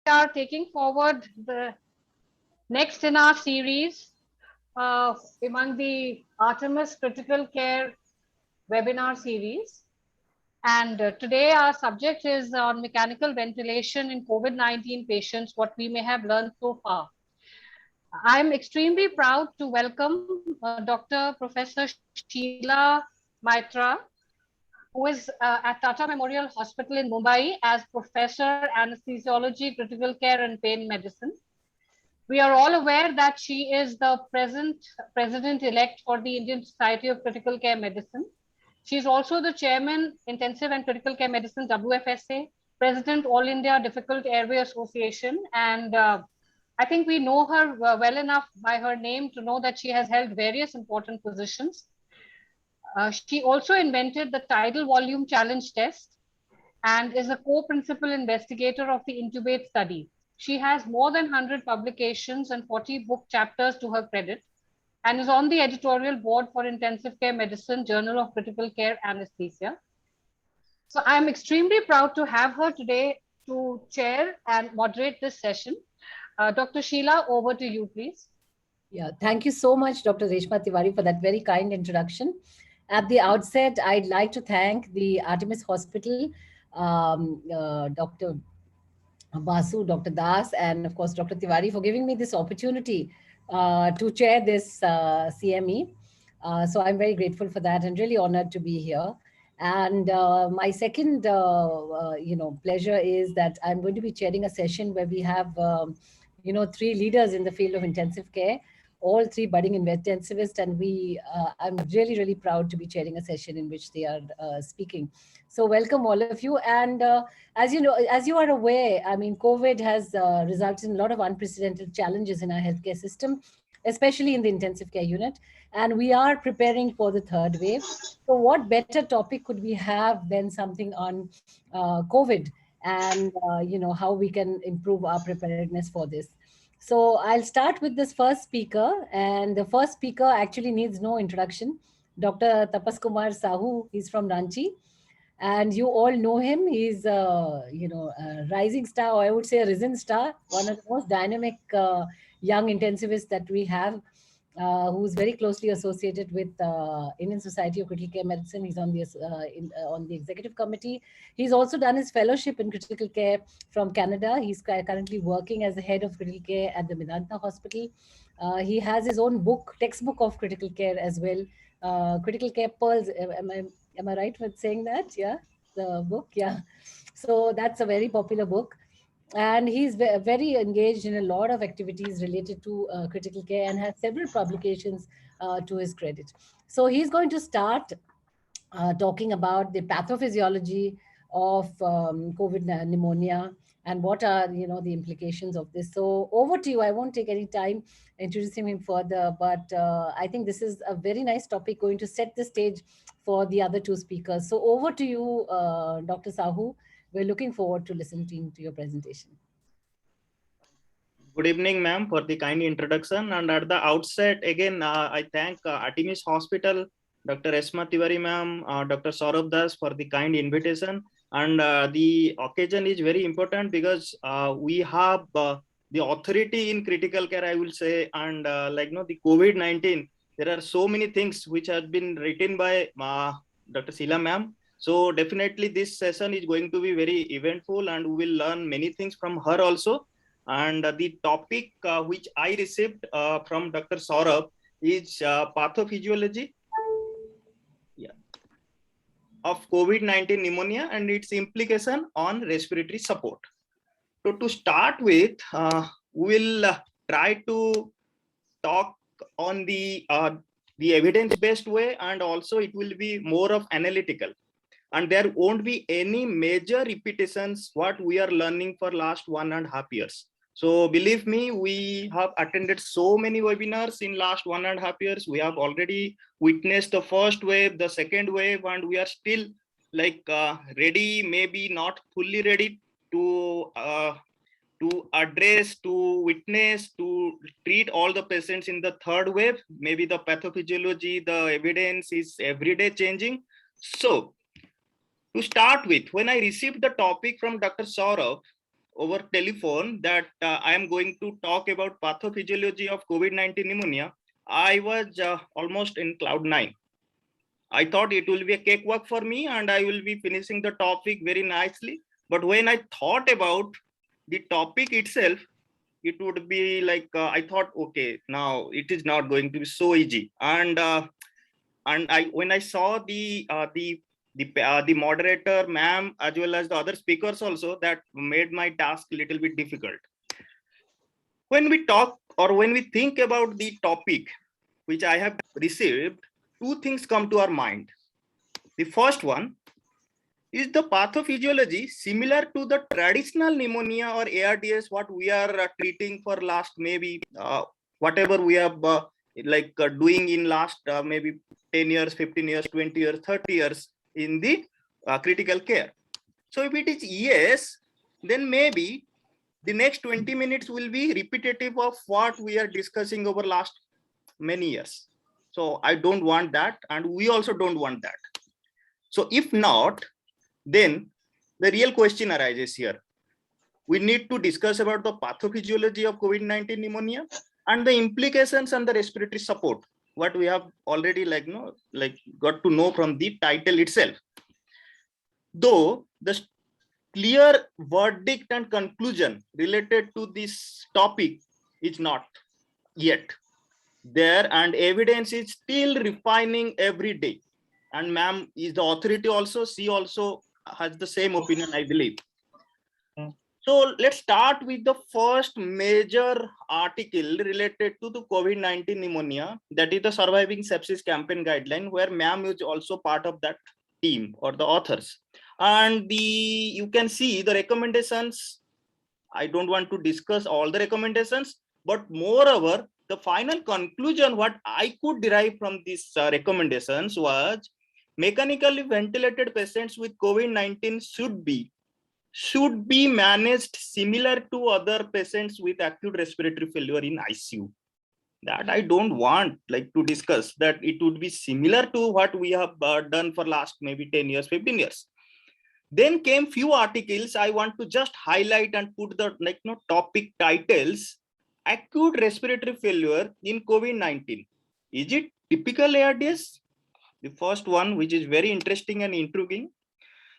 are taking forward the next in our series among the Artemis Critical Care webinar series. And today our subject is on mechanical ventilation in COVID-19 patients, what we may have learned so far. I'm extremely proud to welcome Dr. Professor Sheila Maitra, who is at Tata Memorial Hospital in Mumbai as Professor Anesthesiology, Critical Care and Pain Medicine. We are all aware that she is the present president-elect for the Indian Society of Critical Care Medicine. She is also the chairman, Intensive and Critical Care Medicine, WFSA, president, All India Difficult Airway Association. And I think we know her well enough by her name to know that she has held various important positions. She also invented the tidal volume challenge test and is a co-principal investigator of the Intubate study. She has more than 100 publications and 40 book chapters to her credit and is on the editorial board for Intensive Care Medicine, Journal of Critical Care Anesthesia. So I'm extremely proud to have her today to chair and moderate this session. Dr. Sheila, over to you, please. Yeah, thank you so much, Dr. Reshma Tiwari, for that very kind introduction. At the outset, I'd like to thank the Artemis Hospital, Dr. Basu, Dr. Das, and of course, Dr. Tiwari for giving me this opportunity to chair this CME. So I'm very grateful for that and really honored to be here. And my second, pleasure is that I'm going to be chairing a session where we have, three leaders in the field of intensive care, all three budding intensivists, and I'm really, really proud to be chairing a session in which they are speaking. So welcome all of you. And as you are aware, I mean, COVID has resulted in a lot of unprecedented challenges in our healthcare system, especially in the intensive care unit. And we are preparing for the third wave. So what better topic could we have than something on COVID and, how we can improve our preparedness for this. So I'll start with this first speaker. And the first speaker actually needs no introduction. Dr. Tapas Kumar Sahu, he's from Ranchi. And you all know him. He's, a rising star, or I would say a risen star, one of the most dynamic young intensivists that we have, who's very closely associated with Indian Society of Critical Care Medicine. He's on the executive committee. He's also done his fellowship in critical care from Canada. He's currently working as the head of critical care at the Medanta Hospital. He has his own textbook of critical care as well. Critical Care Pearls. Am I right with saying that? Yeah, the book. Yeah. So that's a very popular book. And he's very engaged in a lot of activities related to critical care and has several publications to his credit. So he's going to start talking about the pathophysiology of COVID pneumonia and what are the implications of this. So over to you. I won't take any time introducing him further, but I think this is a very nice topic going to set the stage for the other two speakers. So over to you, Dr. Sahu. We're looking forward to listening to your presentation. Good evening, ma'am, for the kind introduction. And at the outset, again, I thank Artemis Hospital, Dr. Reshma Tiwari, ma'am, Dr. Saurabh Das for the kind invitation. And the occasion is very important because we have the authority in critical care, I will say, and the COVID-19, there are so many things which have been written by Dr. Sheila, ma'am. So definitely this session is going to be very eventful and we will learn many things from her also. And the topic which I received from Dr. Saurabh is pathophysiology of COVID-19 pneumonia and its implication on respiratory support. So to start with, we will try to talk on the evidence-based way, and also it will be more of analytical. And there won't be any major repetitions what we are learning for last 1.5 years. So believe me, we have attended so many webinars in last 1.5 years. We have already witnessed the first wave, the second wave, and we are still ready, maybe not fully ready to address, to witness, to treat all the patients in the third wave. Maybe the pathophysiology, the evidence is every day changing. So to start with, when I received the topic from Dr. Saurabh, over telephone that I am going to talk about pathophysiology of COVID-19 pneumonia, I was almost in cloud nine. I thought it will be a cakewalk for me and I will be finishing the topic very nicely. But when I thought about the topic itself, it would be like I thought, okay, now it is not going to be so easy. And when I saw the moderator, ma'am, as well as the other speakers also, that made my task a little bit difficult. When we talk or when we think about the topic which I have received, two things come to our mind. The first one is the pathophysiology similar to the traditional pneumonia or ARDS, what we are treating for last maybe whatever we have doing in last maybe 10 years, 15 years, 20 years, 30 years in the critical care. So if it is yes, then maybe the next 20 minutes will be repetitive of what we are discussing over last many years. So I don't want that, and we also don't want that. So if not, then the real question arises here. We need to discuss about the pathophysiology of COVID-19 pneumonia and the implications and the respiratory support, what we have already got to know from the title itself. Though the clear verdict and conclusion related to this topic is not yet there, and evidence is still refining every day. And ma'am is the authority also, she also has the same opinion, I believe. So let's start with the first major article related to the COVID-19 pneumonia, that is the Surviving Sepsis Campaign Guideline, where ma'am is also part of that team or the authors. And you can see the recommendations. I don't want to discuss all the recommendations, but moreover, the final conclusion what I could derive from these recommendations was mechanically ventilated patients with COVID-19 should be managed similar to other patients with acute respiratory failure in ICU. That I don't want to discuss, that it would be similar to what we have done for last maybe 10 years, 15 years. Then came few articles. I want to just highlight and put the topic titles. Acute respiratory failure in COVID-19. Is it typical ARDS? The first one, which is very interesting and intriguing.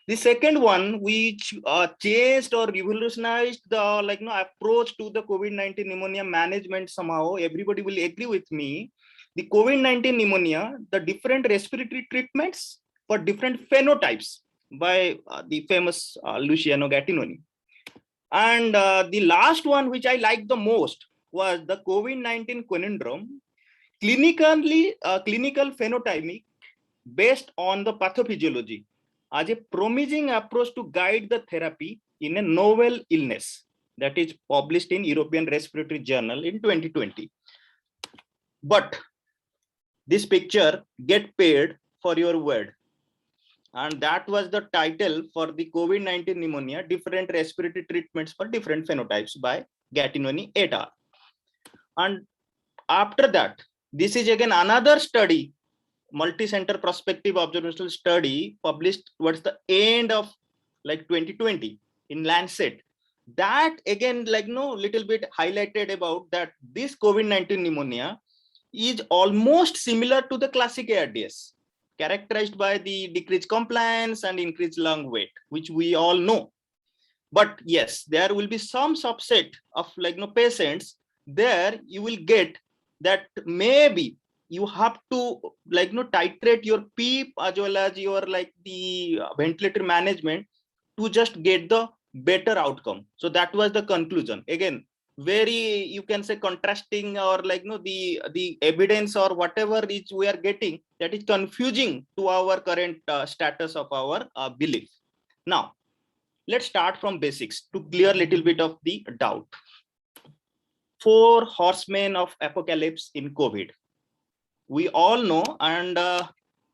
The second one, which changed or revolutionized the approach to the COVID-19 pneumonia management somehow. Everybody will agree with me. The COVID-19 pneumonia, the different respiratory treatments for different phenotypes by the famous Luciano Gattinoni. And the last one, which I liked the most, was the COVID-19 conundrum, clinical phenotypic based on the pathophysiology as a promising approach to guide the therapy in a novel illness, that is published in European Respiratory Journal in 2020. But this picture, get paid for your word. And that was the title for the COVID-19 pneumonia, different respiratory treatments for different phenotypes by Gattinoni et al. And after that, this is again another study, multi-center prospective observational study published towards the end of 2020 in Lancet. That again little bit highlighted about that this COVID-19 pneumonia is almost similar to the classic ARDS, characterized by the decreased compliance and increased lung weight, which we all know. But yes, there will be some subset of patients there you will get that maybe you have to titrate your PEEP as well as your the ventilator management to just get the better outcome. So that was the conclusion. Again, very, you can say, contrasting or the evidence or whatever is we are getting, that is confusing to our current status of our belief. Now, let's start from basics to clear a little bit of the doubt. 4 horsemen of apocalypse in COVID. We all know, and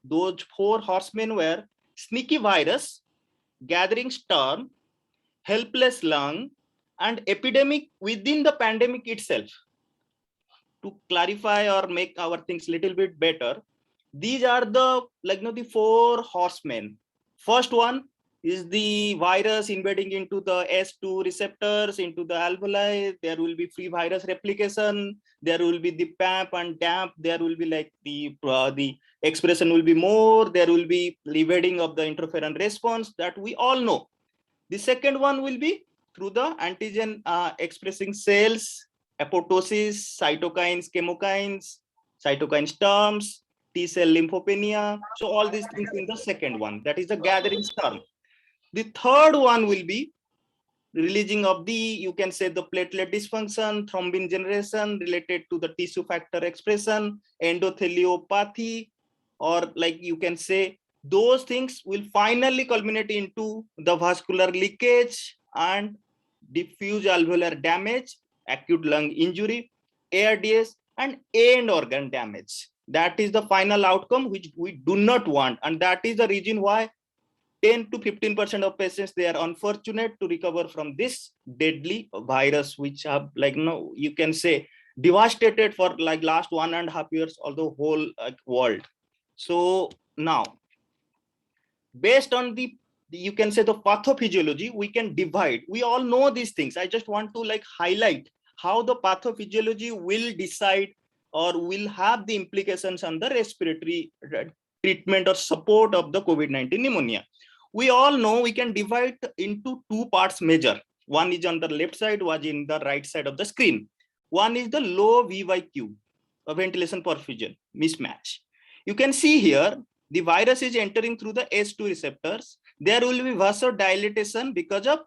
those 4 horsemen were sneaky virus, gathering storm, helpless lung, and epidemic within the pandemic itself. To clarify or make our things a little bit better, these are the the 4 horsemen. First one is the virus invading into the S2 receptors, into the alveoli. There will be free virus replication. There will be the PAMP and DAMP. There will be like the expression will be more. There will be evading of the interferon response that we all know. The second one will be through the antigen expressing cells, apoptosis, cytokines, chemokines, cytokine storms, T cell lymphopenia. So all these things in the second one, that is the gathering storm. The third one will be releasing of the, you can say, the platelet dysfunction, thrombin generation related to the tissue factor expression, endotheliopathy, or like you can say, those things will finally culminate into the vascular leakage and diffuse alveolar damage, acute lung injury, ARDS, and end organ damage. That is the final outcome which we do not want, and that is the reason why 10 to 15% of patients, they are unfortunate to recover from this deadly virus, which have like, you can say, devastated for like last 1.5 years of the whole world. So now, based on the, you can say, the pathophysiology, we can divide. We all know these things. I just want to like highlight how the pathophysiology will decide or will have the implications on the respiratory treatment or support of the COVID-19 pneumonia. We all know we can divide into two parts major. One is on the left side, one in the right side of the screen. One is the low VYQ, a ventilation perfusion mismatch. You can see here, the virus is entering through the S2 receptors. There will be vasodilatation because of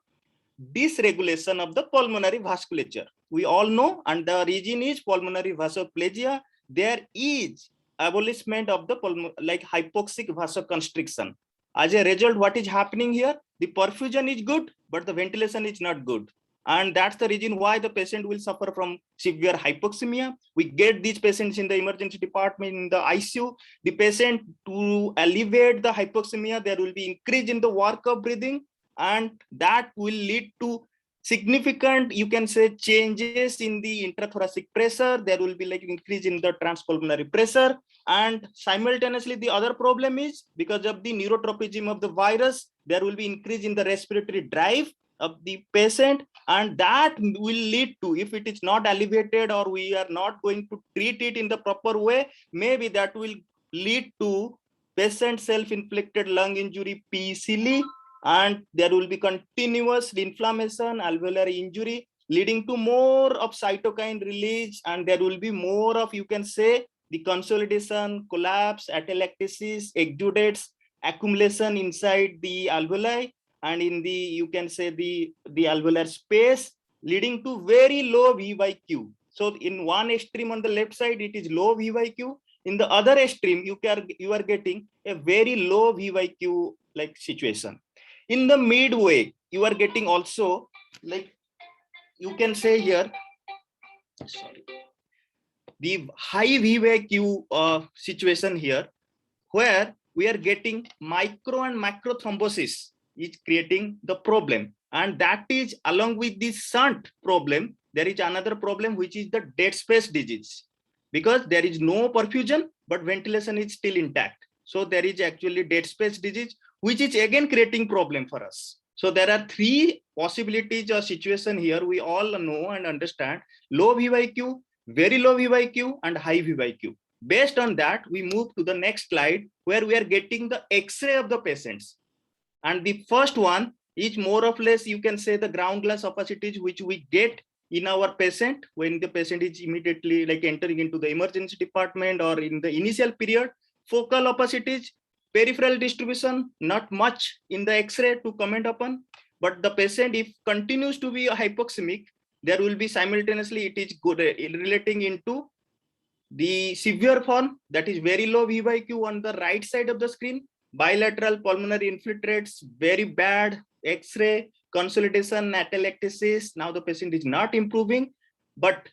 dysregulation of the pulmonary vasculature. We all know, and the reason is pulmonary vasoplegia. There is abolishment of the like hypoxic vasoconstriction. As a result, what is happening here? The perfusion is good, but the ventilation is not good. And that's the reason why the patient will suffer from severe hypoxemia. We get these patients in the emergency department, in the ICU. The patient, to alleviate the hypoxemia, there will be increase in the work of breathing, and that will lead to significant, you can say, changes in the intrathoracic pressure. There will be like increase in the transpulmonary pressure, and simultaneously the other problem is because of the neurotropism of the virus, there will be increase in the respiratory drive of the patient, and that will lead to, if it is not alleviated or we are not going to treat it in the proper way, maybe that will lead to patient self-inflicted lung injury, PCL, and there will be continuous inflammation, alveolar injury, leading to more of cytokine release, and there will be more of, you can say, the consolidation, collapse, atelectasis, exudates, accumulation inside the alveoli and in the, you can say, the alveolar space, leading to very low VYQ. So in one extreme on the left side, it is low VYQ. In the other extreme, you are getting a very low VYQ like situation. In the midway, you are getting also, like you can say here, sorry, the high VYQ situation here, where we are getting micro and macro thrombosis is creating the problem. And that is, along with this shunt problem, there is another problem, which is the dead space disease, because there is no perfusion, but ventilation is still intact. So there is actually dead space disease, which is again creating problem for us. So there are three possibilities or situation here. We all know and understand: low VYQ, very low VYQ, and high VYQ. Based on that, we move to the next slide, where we are getting the X-ray of the patients. And the first one is more or less, you can say, the ground glass opacities, which we get in our patient when the patient is immediately like entering into the emergency department or in the initial period. Focal opacities, peripheral distribution, not much in the X-ray to comment upon, but the patient, if continues to be hypoxemic, there will be simultaneously, it is good relating into the severe form, that is very low VYQ on the right side of the screen, bilateral pulmonary infiltrates, very bad X-ray, consolidation, atelectasis. Now the patient is not improving. But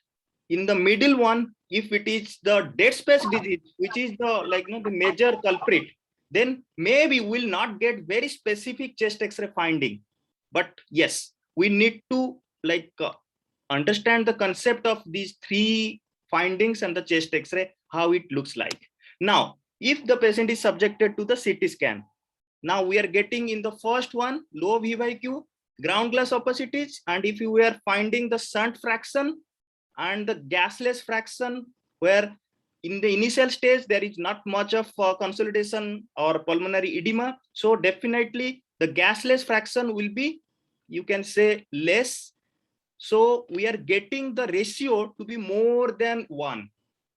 in the middle one, if it is the dead space disease, which is the the major culprit, then maybe we'll not get very specific chest X-ray finding. But yes, we need to understand the concept of these three findings and the chest X-ray, how it looks like. Now, if the patient is subjected to the CT scan, Now we are getting in the first one, low VYQ, ground glass opacities. And if you were finding the shunt fraction and the gasless fraction, where in the initial stage, there is not much of consolidation or pulmonary edema. So definitely the gasless fraction will be, you can say, less. So we are getting the ratio to be more than 1,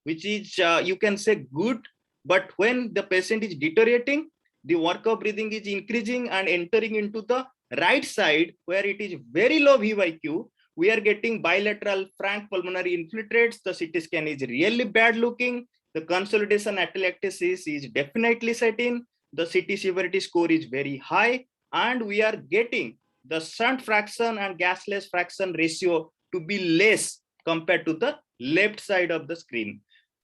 which is, you can say, good. But when the patient is deteriorating, the work of breathing is increasing and entering into the right side where it is very low VYQ, we are getting bilateral frank pulmonary infiltrates. The CT scan is really bad looking. The consolidation atelectasis is definitely set in. The CT severity score is very high, and we are getting the shunt fraction and gasless fraction ratio to be less compared to the left side of the screen.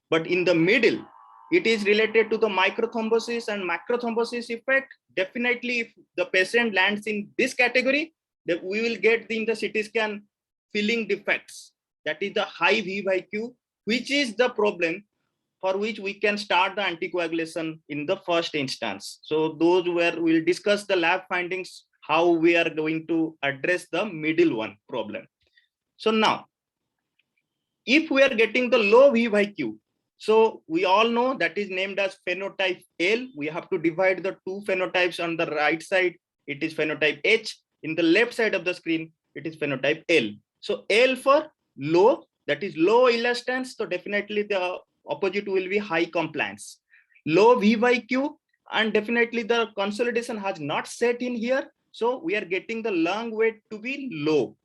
But in the middle, it is related to the microthrombosis and macrothrombosis effect. Definitely, if the patient lands in this category, then we will get in the CT scan filling defects. That is the high VYQ, which is the problem for which we can start the anticoagulation in the first instance. So those where we'll discuss the lab findings, how we are going to address the middle one problem. So now, if we are getting the low VYQ, so we all know that is named as phenotype L. We have to divide the two phenotypes. On the right side, it is phenotype H. In the left side of the screen, it is phenotype L. So L for low, that is low elastance. So definitely the opposite will be high compliance. Low VYQ, and definitely the consolidation has not set in here. So we are getting the lung weight to be low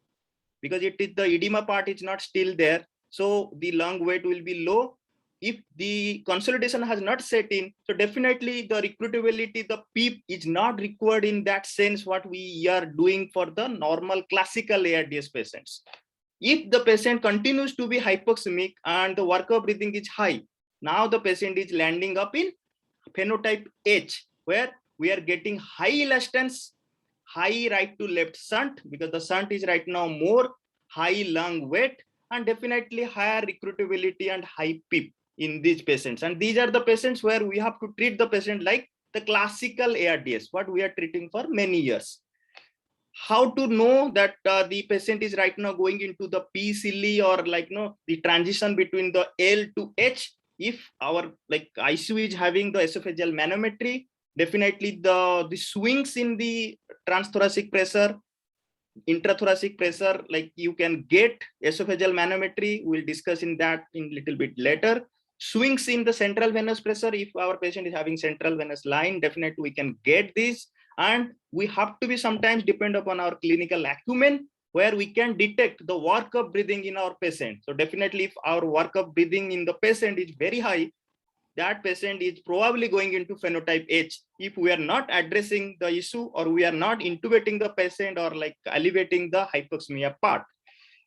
because it is the edema part is not still there. So the lung weight will be low. If the consolidation has not set in, so definitely the recruitability, the PEEP is not required in that sense what we are doing for the normal classical ARDS patients. If the patient continues to be hypoxemic and the work of breathing is high, now the patient is landing up in phenotype H, where we are getting high elastance, high right to left shunt, because the shunt is right now more, high lung weight, and definitely higher recruitability and high PEEP in these patients. And these are the patients where we have to treat the patient like the classical ARDS, what we are treating for many years. How to know that the patient is right now going into the P-SILI or the transition between the L to H? If our ICU is having the esophageal manometry, definitely the swings in the transthoracic pressure, intrathoracic pressure, you can get esophageal manometry. We'll discuss in that in little bit later. Swings in the central venous pressure, if our patient is having central venous line, definitely we can get this. And we have to be sometimes depend upon our clinical acumen, where we can detect the work of breathing in our patient. So definitely if our work of breathing in the patient is very high, that patient is probably going into phenotype H. If we are not addressing the issue, or we are not intubating the patient, or elevating the hypoxemia part.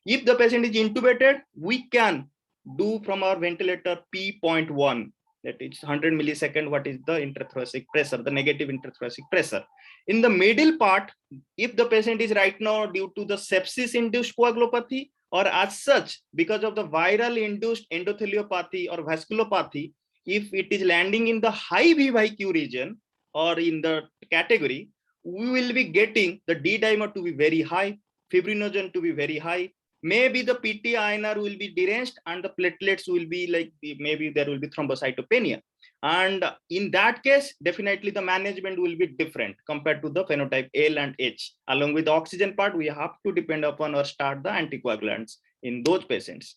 If the patient is intubated, we can do from our ventilator P.1, that is 100 millisecond, what is the intrathoracic pressure, the negative intrathoracic pressure. In the middle part, if the patient is right now due to the sepsis induced coagulopathy, or as such because of the viral induced endotheliopathy or vasculopathy, if it is landing in the high VYQ region or in the category, we will be getting the D dimer to be very high, fibrinogen to be very high. Maybe the PT INR will be deranged and the platelets will be maybe there will be thrombocytopenia. And in that case, definitely the management will be different compared to the phenotype L and H. Along with the oxygen part, we have to depend upon or start the anticoagulants in those patients.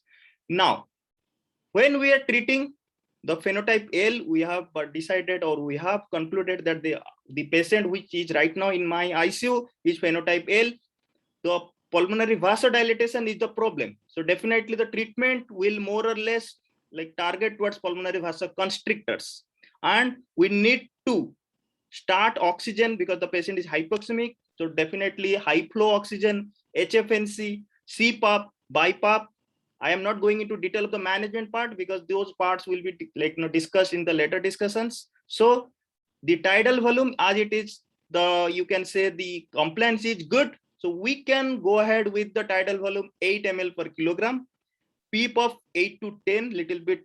Now, when we are treating the phenotype L, we have decided, or we have concluded that the patient which is right now in my ICU is phenotype L. The pulmonary vasodilatation is the problem. So definitely the treatment will more or less target towards pulmonary vasoconstrictors. And we need to start oxygen because the patient is hypoxemic. So definitely high flow oxygen, HFNC, CPAP, BiPAP. I am not going into detail of the management part because those parts will be discussed in the later discussions. So the tidal volume, as it is, you can say the compliance is good. So we can go ahead with the tidal volume 8 ml per kilogram, PEEP of 8 to 10, little bit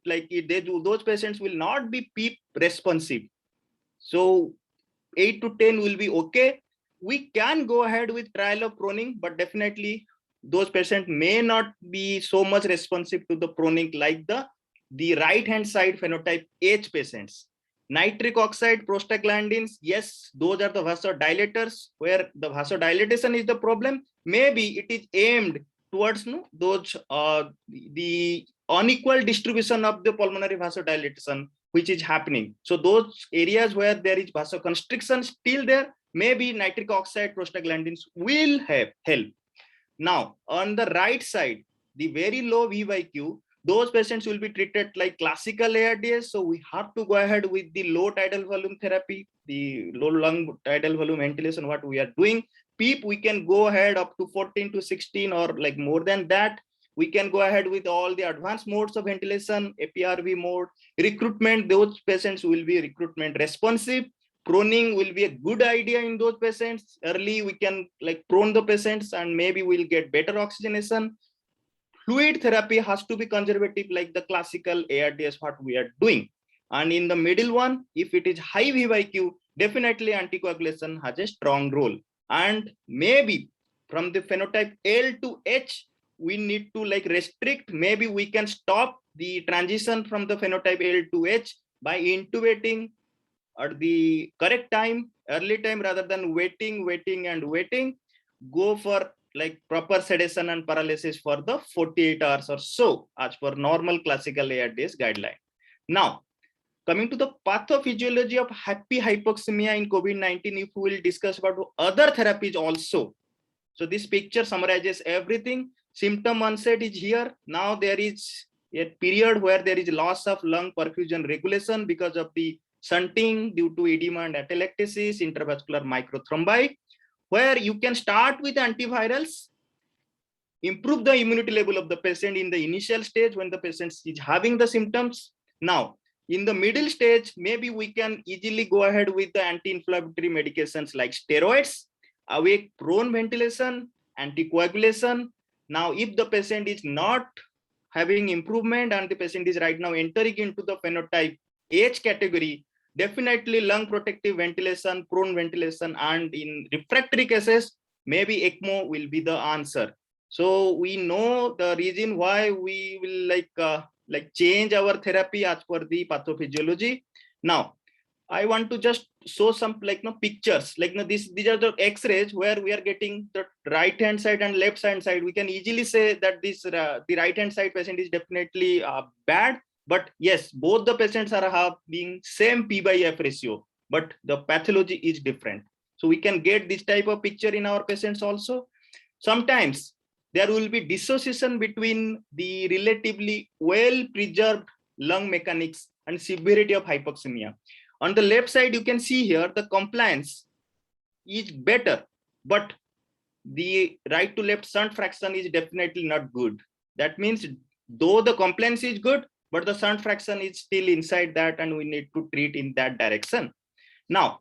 those patients will not be PEEP responsive. So 8 to 10 will be okay. We can go ahead with trial of proning, but definitely those patients may not be so much responsive to the proning like the right hand side phenotype H patients. Nitric oxide prostaglandins, yes, those are the vasodilators where the vasodilatation is the problem. Maybe it is aimed towards those the unequal distribution of the pulmonary vasodilatation which is happening. So those areas where there is vasoconstriction still there, maybe nitric oxide prostaglandins will help. Now, on the right side, the very low V by Q, those patients will be treated like classical ARDS. So we have to go ahead with the low tidal volume therapy, the low lung tidal volume ventilation, what we are doing. PEEP, we can go ahead up to 14 to 16 or like more than that. We can go ahead with all the advanced modes of ventilation, APRV mode, recruitment. Those patients will be recruitment responsive. Proning will be a good idea in those patients. Early we can like prone the patients and maybe we'll get better oxygenation. Fluid therapy has to be conservative like the classical ARDS what we are doing. And in the middle one, if it is high V by Q, definitely anticoagulation has a strong role. And maybe from the phenotype L to H, we need to like restrict, maybe we can stop the transition from the phenotype L to H by intubating at the correct time, early time, rather than waiting. Go for like proper sedation and paralysis for the 48 hours or so as per normal classical ARDS guideline. Now, coming to the pathophysiology of happy hypoxemia in COVID-19, if we will discuss about other therapies also. So this picture summarizes everything. Symptom onset is here. Now there is a period where there is loss of lung perfusion regulation because of the shunting due to edema and atelectasis, intravascular microthrombi, where you can start with antivirals, improve the immunity level of the patient in the initial stage when the patient is having the symptoms. Now, in the middle stage, maybe we can easily go ahead with the anti-inflammatory medications like steroids, awake prone ventilation, anticoagulation. Now, if the patient is not having improvement and the patient is right now entering into the phenotype H category, definitely lung protective ventilation, prone ventilation, and in refractory cases, maybe ECMO will be the answer. So we know the reason why we will like change our therapy as per the pathophysiology. Now, I want to just show some pictures these are the X-rays where we are getting the right hand side and left hand side. We can easily say that this the right hand side patient is definitely bad. But yes, both the patients are having same P by F ratio, but the pathology is different. So we can get this type of picture in our patients also. Sometimes there will be dissociation between the relatively well preserved lung mechanics and severity of hypoxemia. On the left side, you can see here the compliance is better, but the right to left shunt fraction is definitely not good. That means though the compliance is good, but the shunt fraction is still inside that, and we need to treat in that direction. Now,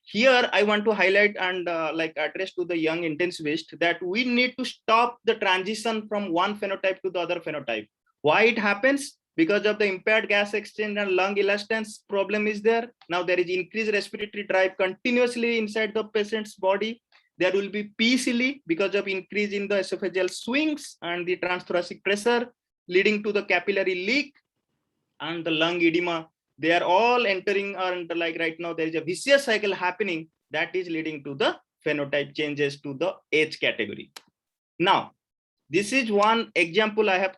here I want to highlight and address to the young intensivist that we need to stop the transition from one phenotype to the other phenotype. Why it happens? Because of the impaired gas exchange and lung elastance problem is there. Now there is increased respiratory drive continuously inside the patient's body. There will be PCL because of increase in the esophageal swings and the transthoracic pressure, leading to the capillary leak and the lung edema. They are all entering under right now there is a vicious cycle happening that is leading to the phenotype changes to the H category. Now, this is one example I have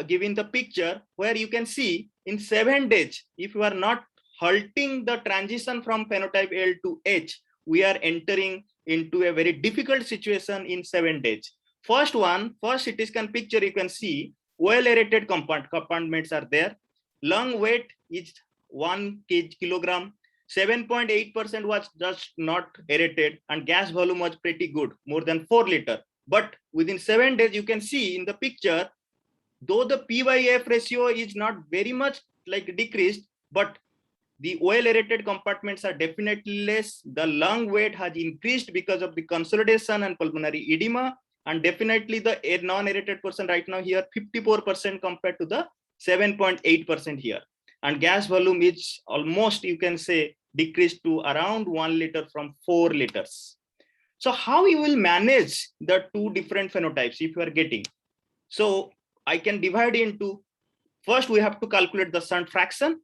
given the picture where you can see in 7 days, if you are not halting the transition from phenotype L to H, we are entering into a very difficult situation in 7 days. First CT scan picture, you can see well aerated compartments are there. Lung weight is 1 kilogram. 7.8% was just not aerated, and gas volume was pretty good, more than 4 liters. But within 7 days, you can see in the picture, though the P by F ratio is not very much decreased, but the well aerated compartments are definitely less. The lung weight has increased because of the consolidation and pulmonary edema, and definitely the non-aerated portion right now here 54% compared to the 7.8% here. And gas volume is almost, you can say, decreased to around 1 liter from 4 liters. So how you will manage the two different phenotypes if you are getting? So I can divide into, first we have to calculate the shunt fraction.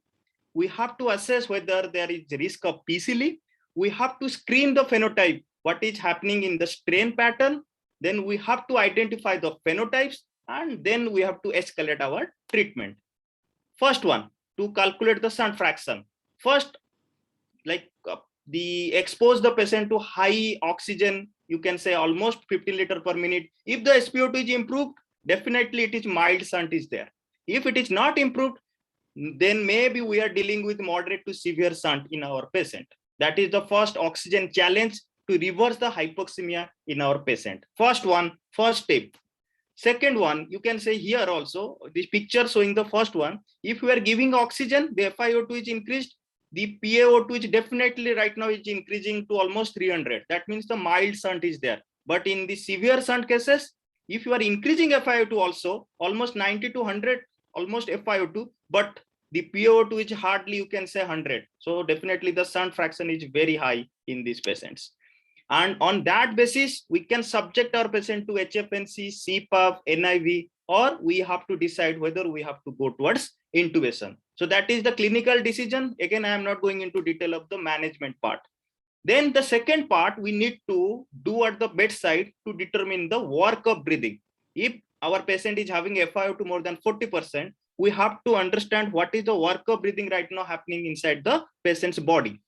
We have to assess whether there is risk of PCL. We have to screen the phenotype, what is happening in the strain pattern. Then we have to identify the phenotypes, and then we have to escalate our treatment. First one, to calculate the shunt fraction. First, expose the patient to high oxygen, you can say almost 50 liter per minute. If the SpO2 is improved, definitely it is mild shunt is there. If it is not improved, then maybe we are dealing with moderate to severe shunt in our patient. That is the first oxygen challenge to reverse the hypoxemia in our patient. First one, first step. Second one, you can say here also, this picture showing the first one, if we are giving oxygen, the FiO2 is increased, the PaO2 is definitely right now is increasing to almost 300. That means the mild shunt is there. But in the severe shunt cases, if you are increasing FiO2 also, almost 90 to 100, almost FiO2, but the PaO2 is hardly, you can say 100. So definitely the shunt fraction is very high in these patients. And on that basis, we can subject our patient to HFNC, CPAP, NIV, or we have to decide whether we have to go towards intubation. So that is the clinical decision. Again, I am not going into detail of the management part. Then the second part we need to do at the bedside to determine the work of breathing. If our patient is having FiO2 more than 40%, we have to understand what is the work of breathing right now happening inside the patient's body.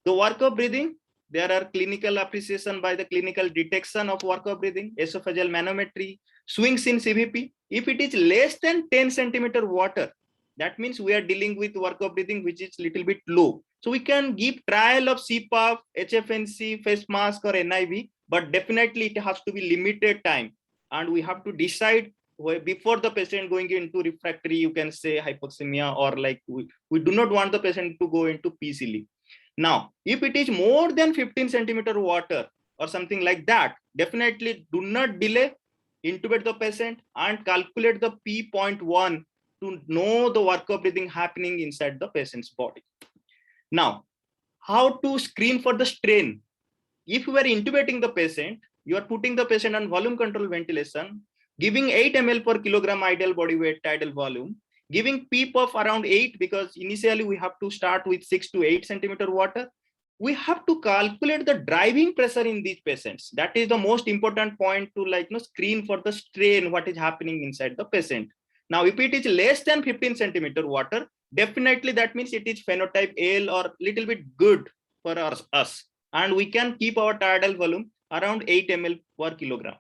The work of breathing, there are clinical appreciation by the clinical detection of work of breathing, esophageal manometry, swings in CVP. If it is less than 10 centimeter water, that means we are dealing with work of breathing which is little bit low. So we can give trial of CPAP, HFNC, face mask or NIV, but definitely it has to be limited time. And we have to decide before the patient going into refractory, you can say hypoxemia, or like we do not want the patient to go into PCL. Now, if it is more than 15 centimeter water or something like that, definitely do not delay, intubate the patient and calculate the P.1 to know the work of breathing happening inside the patient's body. Now, how to screen for the strain? If you are intubating the patient, you are putting the patient on volume control ventilation, giving 8 ml per kilogram ideal body weight tidal volume, giving PEEP of around 8, because initially we have to start with 6 to 8 centimeter water. We have to calculate the driving pressure in these patients. That is the most important point to screen for the strain, what is happening inside the patient. Now, if it is less than 15 centimeter water, definitely that means it is phenotype L or little bit good for us. And we can keep our tidal volume around 8 ml per kilogram.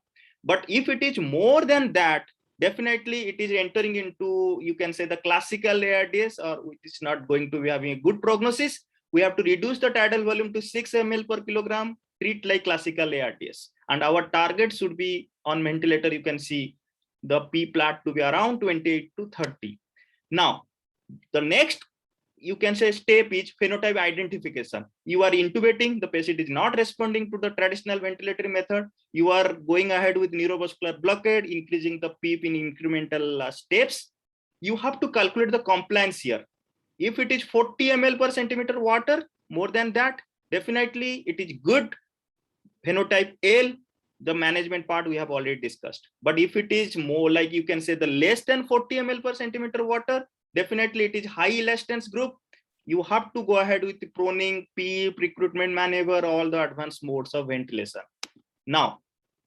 But if it is more than that, definitely it is entering into, you can say, the classical ARDS, or it is not going to be having a good prognosis. We have to reduce the tidal volume to 6 ml per kilogram, treat like classical ARDS. And our target should be on ventilator, you can see the P-plat to be around 28 to 30. Now, the next, you can say, step is phenotype identification. You are intubating, the patient is not responding to the traditional ventilatory method. You are going ahead with neurovascular blockade, increasing the PEEP in incremental steps. You have to calculate the compliance here. If it is 40 ml per centimeter water, more than that, definitely it is good. Phenotype L, the management part we have already discussed. But if it is more, like you can say, the less than 40 ml per centimeter water, definitely it is high elastance group. You have to go ahead with the proning, PEEP, recruitment maneuver, all the advanced modes of ventilation. Now,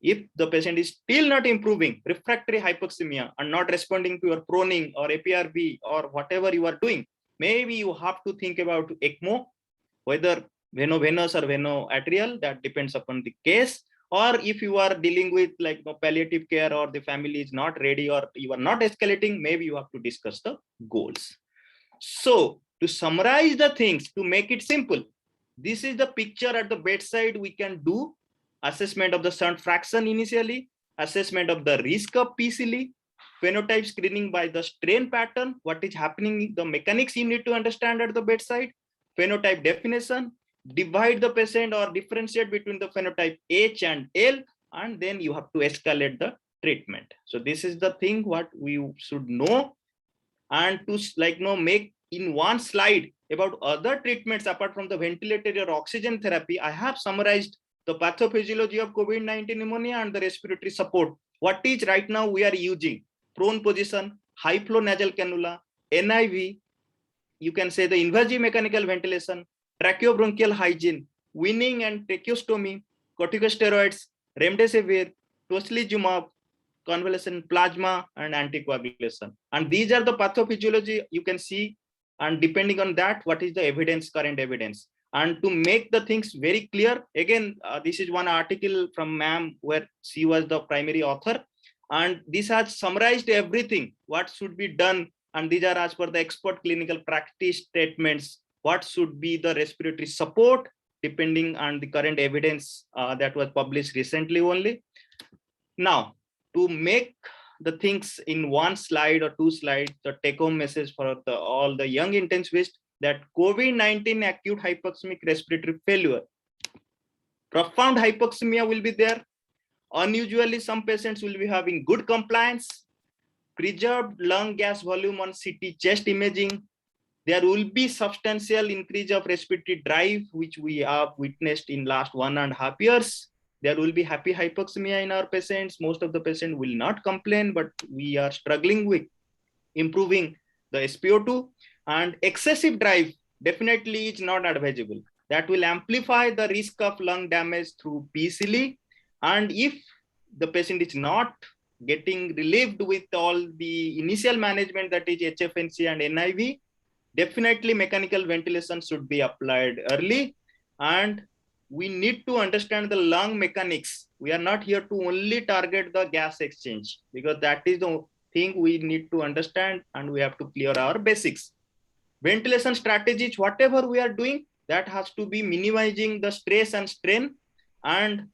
if the patient is still not improving, refractory hypoxemia, and not responding to your proning or APRB or whatever you are doing, maybe you have to think about ECMO, whether veno-venous or veno-arterial, that depends upon the case. Or if you are dealing with palliative care, or the family is not ready, or you are not escalating, maybe you have to discuss the goals. So to summarize the things, to make it simple, this is the picture at the bedside. We can do assessment of the shunt fraction initially, assessment of the risk of PCL, phenotype screening by the strain pattern, what is happening, the mechanics you need to understand at the bedside, phenotype definition, divide the patient or differentiate between the phenotype H and L, and then you have to escalate the treatment. So this is the thing what we should know, and to make in one slide about other treatments apart from the ventilator or oxygen therapy, I have summarized the pathophysiology of COVID-19 pneumonia and the respiratory support. What is right now we are using? Prone position, high flow nasal cannula, NIV, you can say the invasive mechanical ventilation, tracheobronchial hygiene, weaning and tracheostomy, corticosteroids, remdesivir, tocilizumab, convalescent plasma, and anticoagulation. And these are the pathophysiology you can see. And depending on that, what is the evidence, current evidence? And to make the things very clear, again, this is one article from ma'am where she was the primary author. And this has summarized everything, what should be done. And these are as per the expert clinical practice statements, what should be the respiratory support, depending on the current evidence that was published recently only. Now, to make the things in one slide or two slides, the take-home message for all the young intensivists, that COVID-19 acute hypoxemic respiratory failure, profound hypoxemia will be there. Unusually, some patients will be having good compliance, preserved lung gas volume on CT chest imaging. There will be substantial increase of respiratory drive, which we have witnessed in last 1.5 years. There will be happy hypoxemia in our patients. Most of the patients will not complain, but we are struggling with improving the SpO2. And excessive drive definitely is not advisable. That will amplify the risk of lung damage through PCL. And if the patient is not getting relieved with all the initial management, that is HFNC and NIV, definitely mechanical ventilation should be applied early. And we need to understand the lung mechanics. We are not here to only target the gas exchange, because that is the thing we need to understand, and we have to clear our basics. Ventilation strategies, whatever we are doing, that has to be minimizing the stress and strain. And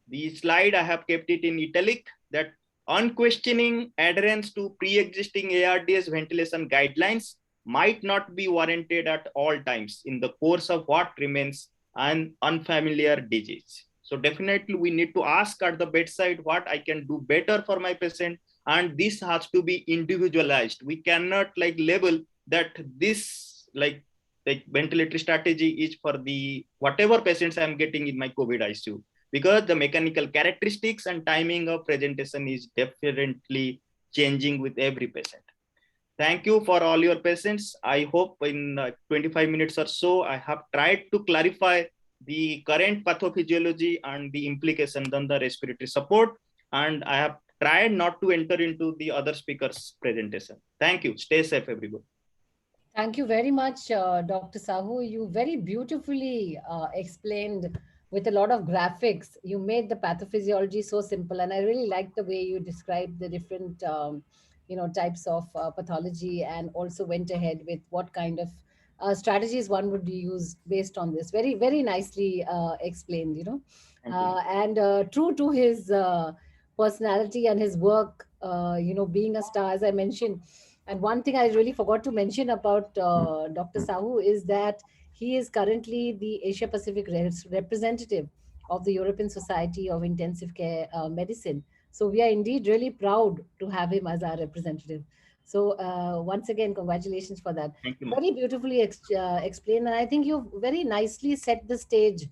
the slide, I have kept it in italic, that unquestioning adherence to pre-existing ARDS ventilation guidelines might not be warranted at all times in the course of what remains an unfamiliar disease. So definitely we need to ask at the bedside what I can do better for my patient, and this has to be individualized. We cannot label that this ventilatory strategy is for the whatever patients I'm getting in my COVID ICU, because the mechanical characteristics and timing of presentation is definitely changing with every patient. Thank you for all your patience. I hope in 25 minutes or so, I have tried to clarify the current pathophysiology and the implications on the respiratory support. And I have tried not to enter into the other speakers' presentation. Thank you. Stay safe, everybody. Thank you very much, Dr. Sahu. You very beautifully explained with a lot of graphics. You made the pathophysiology so simple, and I really like the way you described the different types of pathology, and also went ahead with what kind of strategies one would use based on this. Very, very nicely explained, and true to his personality and his work, being a star, as I mentioned. And one thing I really forgot to mention about Dr. Sahu is that he is currently the Asia Pacific representative of the European Society of Intensive Care Medicine. So we are indeed really proud to have him as our representative. So once again, congratulations for that. Thank you. Very beautifully explained. And I think you've very nicely set the stage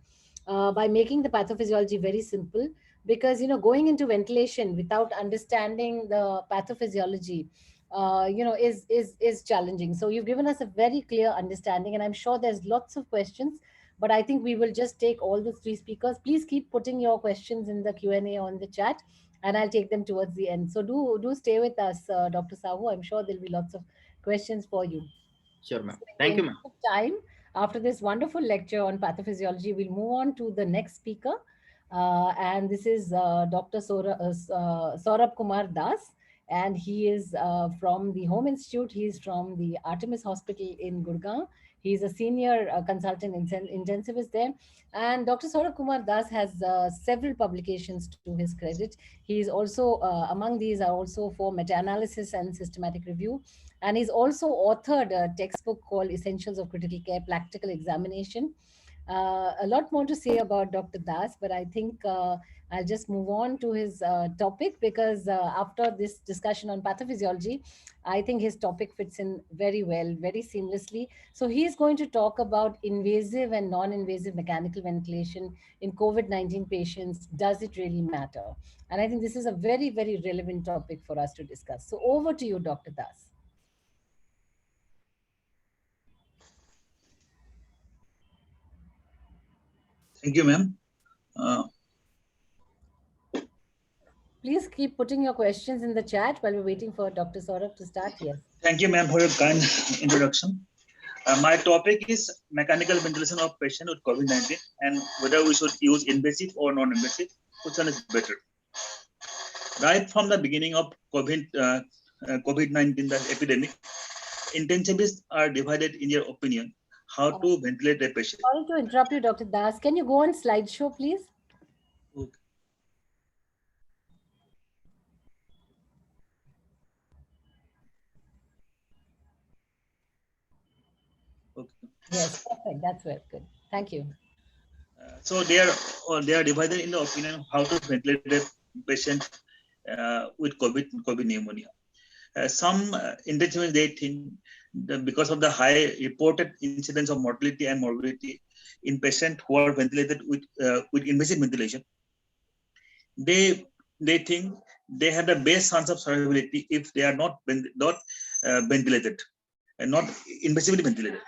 by making the pathophysiology very simple, because, going into ventilation without understanding the pathophysiology, is challenging. So you've given us a very clear understanding, and I'm sure there's lots of questions, but I think we will just take all the three speakers. Please keep putting your questions in the Q&A on the chat, and I'll take them towards the end. So do stay with us, Dr. Sahu. I'm sure there'll be lots of questions for you. Sure, ma'am. Thank you, ma'am. Time after this wonderful lecture on pathophysiology, we'll move on to the next speaker, and this is Dr. Saurabh Kumar Das. And he is from the Home Institute. He's from the Artemis Hospital in Gurgaon. He's a senior consultant intensivist there. And Dr. Saurabh Kumar Das has several publications to his credit. He's also, among these are also for meta-analysis and systematic review. And he's also authored a textbook called Essentials of Critical Care Practical Examination. A lot more to say about Dr. Das, but I think I'll just move on to his topic, because after this discussion on pathophysiology, I think his topic fits in very well, very seamlessly. So he's going to talk about invasive and non-invasive mechanical ventilation in COVID-19 patients. Does it really matter? And I think this is a very, very relevant topic for us to discuss. So over to you, Dr. Das. Thank you, ma'am. Please keep putting your questions in the chat while we're waiting for Dr. Saurabh to start. Yes. Thank you, ma'am, for your kind introduction. My topic is mechanical ventilation of patient with COVID-19 and whether we should use invasive or non-invasive, which one is better. Right from the beginning of COVID-19 the epidemic, intensivists are divided in their opinion how to ventilate a patient. Sorry to interrupt you, Dr. Das. Can you go on slideshow, please? Okay. Okay. Yes, perfect. That's well. Good. Thank you. So they are divided in the opinion of how to ventilate a patient with COVID pneumonia. Some intensivists, they think that because of the high reported incidence of mortality and morbidity in patients who are ventilated with invasive ventilation, they think they have the best chance of survivability if they are not ventilated and not invasively ventilated.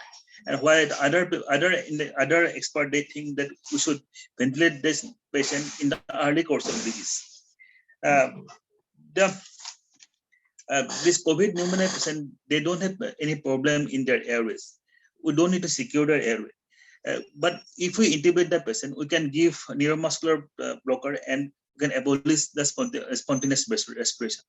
And while other expert, they think that we should ventilate this patient in the early course of disease. This COVID pneumonia patient, they don't have any problem in their airways. We don't need to secure their airway. But if we intubate the patient, we can give neuromuscular blocker and we can abolish the spontaneous respiration.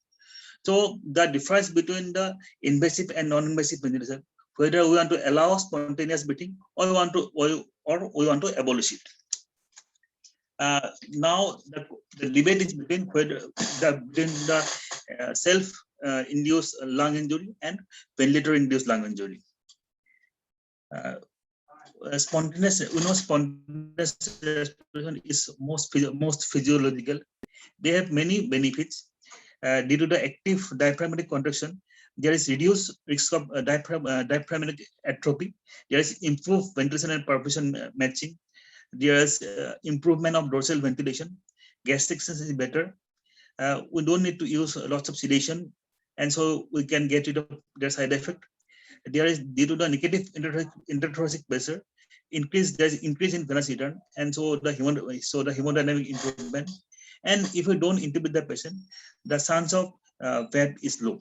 So the difference between the invasive and non-invasive ventilation, whether we want to allow spontaneous breathing or we want to abolish it. Now the debate is between the self-induced lung injury and ventilator-induced lung injury. Spontaneous respiration is most physiological. They have many benefits. Due to the active diaphragmatic contraction, there is reduced risk of diaphragmatic atrophy. There is improved ventilation and perfusion matching. There is improvement of dorsal ventilation. Gastric sense is better. We don't need to use lots of sedation, and so we can get rid of their side effect. There is, due to the negative interthoracic pressure, there is increase in venous return, and so the hemodynamic improvement. And if we don't intubate the patient, the chance of VAD is low.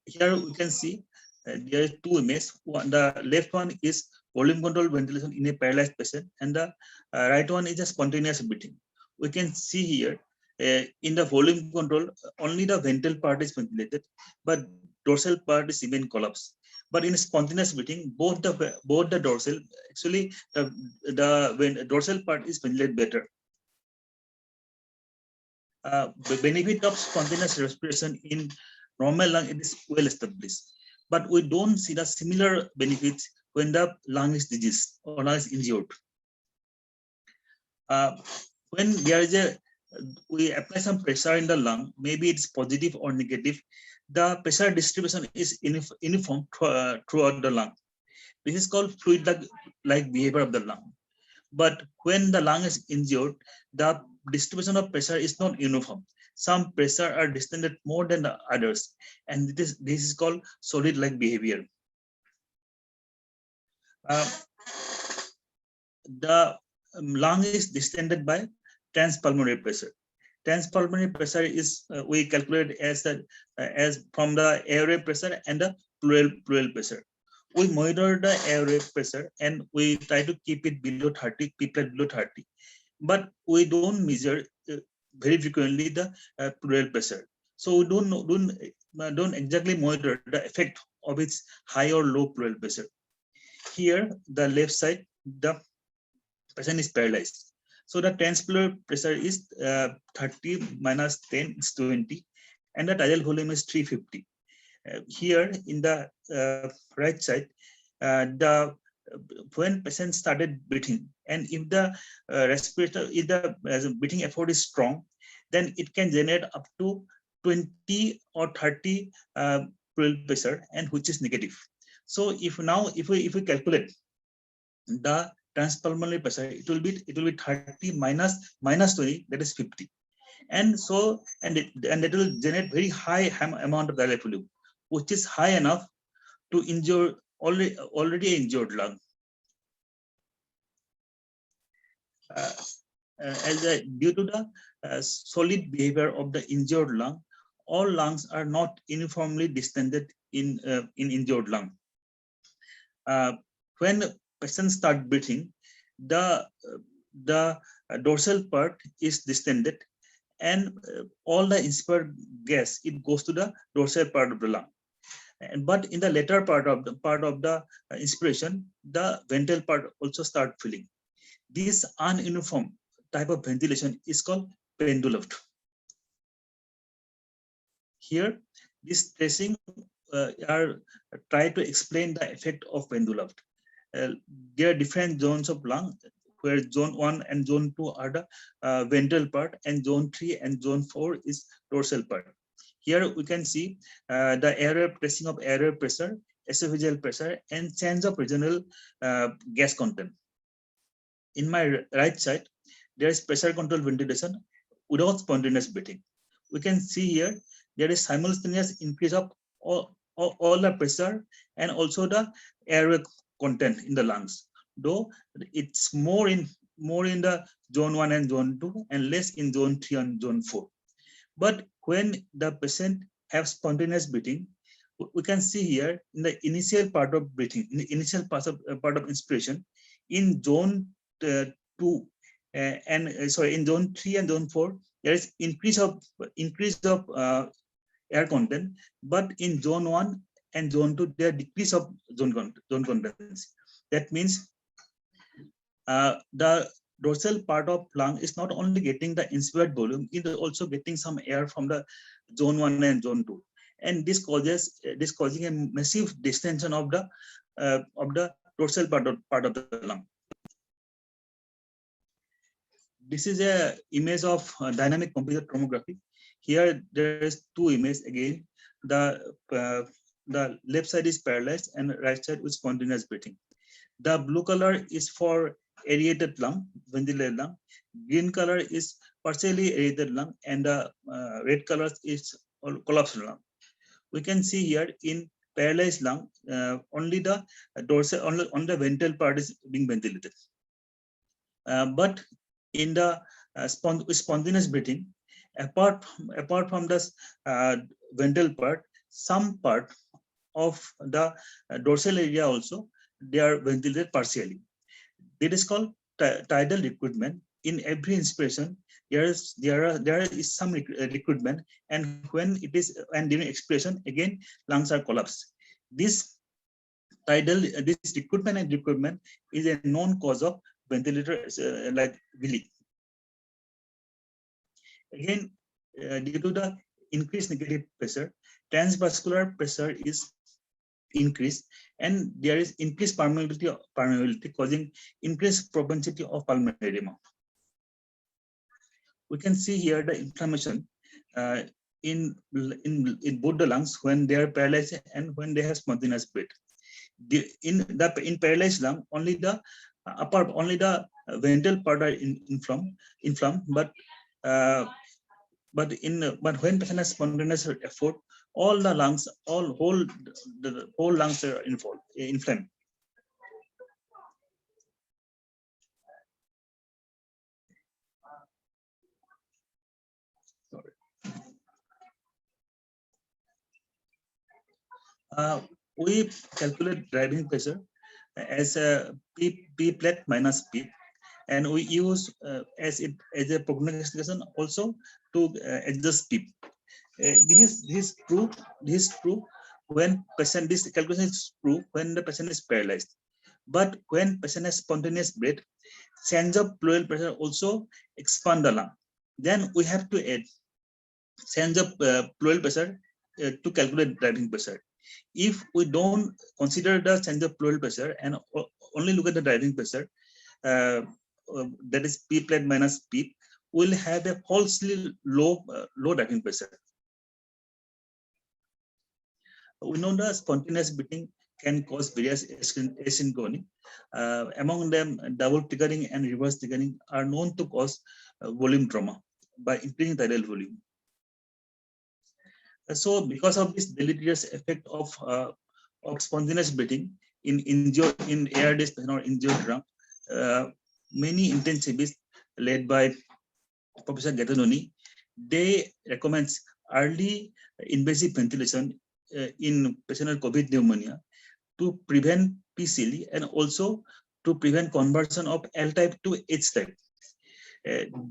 Here we can see there are two images. The left one is volume control ventilation in a paralyzed patient, and the right one is a spontaneous breathing. We can see here in the volume control, only the ventral part is ventilated, but dorsal part is even collapsed. But in spontaneous breathing, both the dorsal, actually the dorsal part is ventilated better. The benefit of spontaneous respiration in normal lung, it is well established, but we don't see the similar benefits when the lung is diseased or lung is injured. When there is we apply some pressure in the lung, maybe it's positive or negative, the pressure distribution is uniform throughout the lung. This is called fluid-like behavior of the lung. But when the lung is injured, the distribution of pressure is not uniform. Some pressure are distended more than the others, and this is called solid-like behavior. The lung is distended by transpulmonary pressure. Transpulmonary pressure is we calculate as from the airway pressure and the pleural pressure. We monitor the airway pressure and we try to keep it below 30, keep it below 30. But we don't measure very frequently the pleural pressure. So we don't exactly monitor the effect of its high or low pleural pressure. Here, the left side, the patient is paralyzed. So the transpleural pressure is 30 minus 10 is 20, and the tidal volume is 350. Here in the right side, when patient started breathing, and if the respirator, if the breathing effort is strong, then it can generate up to 20 or 30 pleural pressure, and which is negative. So if we calculate the transpulmonary pressure, it will be 30 minus 20, that is 50. And so that will generate very high amount of dilated volume, which is high enough to injure already injured lung. Due to the solid behavior of the injured lung, all lungs are not uniformly distended in injured lung. When patients start breathing, the dorsal part is distended, and all the inspired gas, it goes to the dorsal part of the lung. But in the later part of the inspiration, the ventral part also start filling. This ununiform type of ventilation is called penduloft. Here, this tracing are try to explain the effect of penduloft. There are different zones of lung, where zone 1 and zone 2 are the ventral part, and zone 3 and zone 4 is dorsal part. Here we can see the airway tracing of airway pressure, esophageal pressure, and change of regional gas content. In my right side, there is pressure control ventilation without spontaneous breathing. We can see here there is simultaneous increase of all the pressure and also the airway content in the lungs, though it's more in the zone 1 and zone 2 and less in zone 3 and zone 4. But when the patient have spontaneous breathing, we can see here in the initial part of breathing, in the initial part of inspiration, in zone 2 in zone 3 and zone 4, there is increase of air content, but in zone 1 and zone 2, there decrease of zone contents. That means the dorsal part of lung is not only getting the inspired volume, it is also getting some air from the zone 1 and zone 2, and this causing a massive distension of the dorsal part of the lung. This is a image of dynamic computed tomography. Here there is two images again. The left side is paralyzed and right side with spontaneous breathing. The blue color is for aerated lung, ventilated lung. Green color is partially aerated lung, and the red color is collapsed lung. We can see here in paralyzed lung, only the dorsal, on the ventral part is being ventilated. But in the spontaneous breathing, apart from the ventral part, some part of the dorsal area also, they are ventilated partially. It is called tidal recruitment. In every inspiration, there is some recruitment, and when it is, and during expiration, again lungs are collapsed. This recruitment and recruitment is a known cause of ventilator like Willi. Again, due to the increased negative pressure, transvascular pressure is increased, and there is increased permeability causing increased propensity of pulmonary edema. We can see here the inflammation in both the lungs when they are paralyzed and when they have spontaneous breath. In paralyzed lung, only the ventral part are inflamed, but when patient has spontaneous effort, all the lungs, the whole lungs are inflamed. We calculate driving pressure as a P plate minus P, and we use as a prognostication also to adjust P. This is true when patient, this calculation is true when the patient is paralyzed. But when patient has spontaneous breath, change of pleural pressure also expand the lung. Then we have to add change of pleural pressure to calculate driving pressure. If we don't consider the change of pleural pressure and only look at the driving pressure, that is P plate minus P, will have a falsely low driving pressure. We know the spontaneous beating can cause various asynchrony. Among them, double triggering and reverse triggering are known to cause volume trauma by increasing tidal volume. So, because of this deleterious effect of spontaneous breathing in ARDS patient or injured lung, many intensivists led by Professor Gattanoni, they recommend early invasive ventilation in patient with COVID pneumonia to prevent PCL and also to prevent conversion of L type to H type.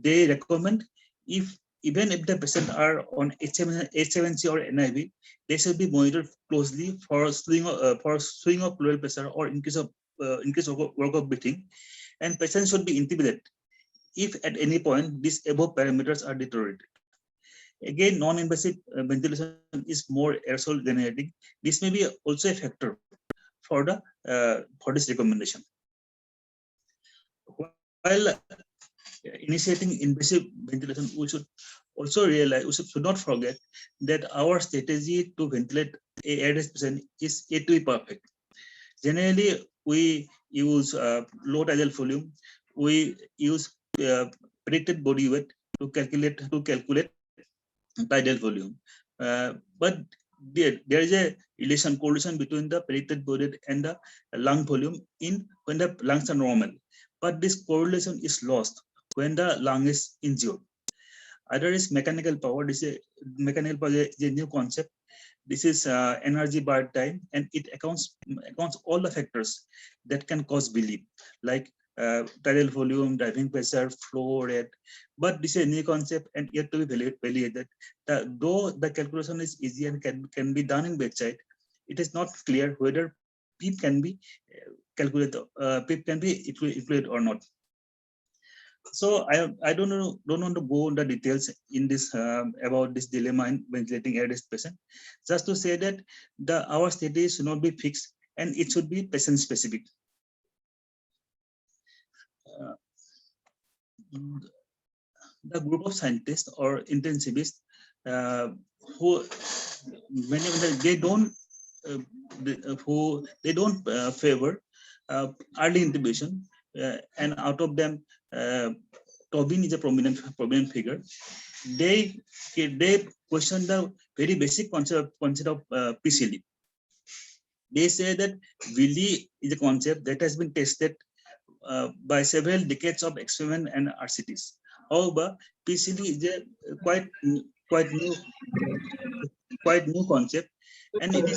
They recommend even if the patient are on H7C or NIV, they should be monitored closely for swing of pleural pressure or increase of work of breathing, and patients should be intubated if at any point these above parameters are deteriorated. Again, non-invasive ventilation is more aerosol generating. This may be also a factor for this recommendation. While initiating invasive ventilation, we should also realize, we should not forget that our strategy to ventilate ARDS patient is yet to be perfect. Generally, we use low tidal volume. We use predicted body weight to calculate tidal volume. But there is a correlation between the predicted body weight and the lung volume when the lungs are normal. But this correlation is lost when the lung is injured. Other is mechanical power. This is a new concept. This is energy bar time, and it accounts all the factors that can cause bleed, like tidal volume, driving pressure, flow rate. But this is a new concept and yet to be validated. Though the calculation is easy and can be done in bedside, it is not clear whether PEEP can be calculated, PEEP can be equated or not. So I don't want to go into details in this about this dilemma in ventilating ARDS patient. Just to say that our strategy should not be fixed and it should be patient specific. The group of scientists or intensivists who they don't favor early intubation, and out of them Tobin is a prominent figure. They question the very basic concept of PCL. They say that VILI is a concept that has been tested by several decades of experiment and RCTs. However, PCL is a quite new concept, and it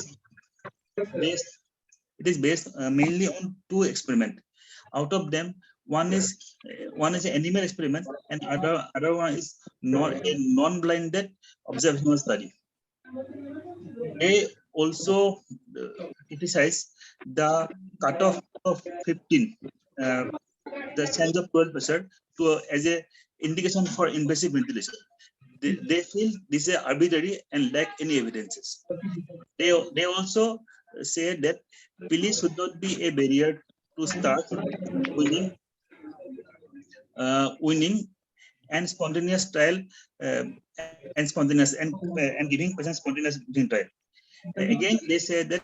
is based mainly on two experiments. Out of them, one is an animal experiment, and other one is non-blinded observational study. They also criticize the cutoff of 15, the change of pleural pressure as a indication for invasive ventilation. They feel this is arbitrary and lack any evidences. They also say that PILI should not be a barrier to start winning and spontaneous trial and giving patients spontaneous breathing trial. Again, they say that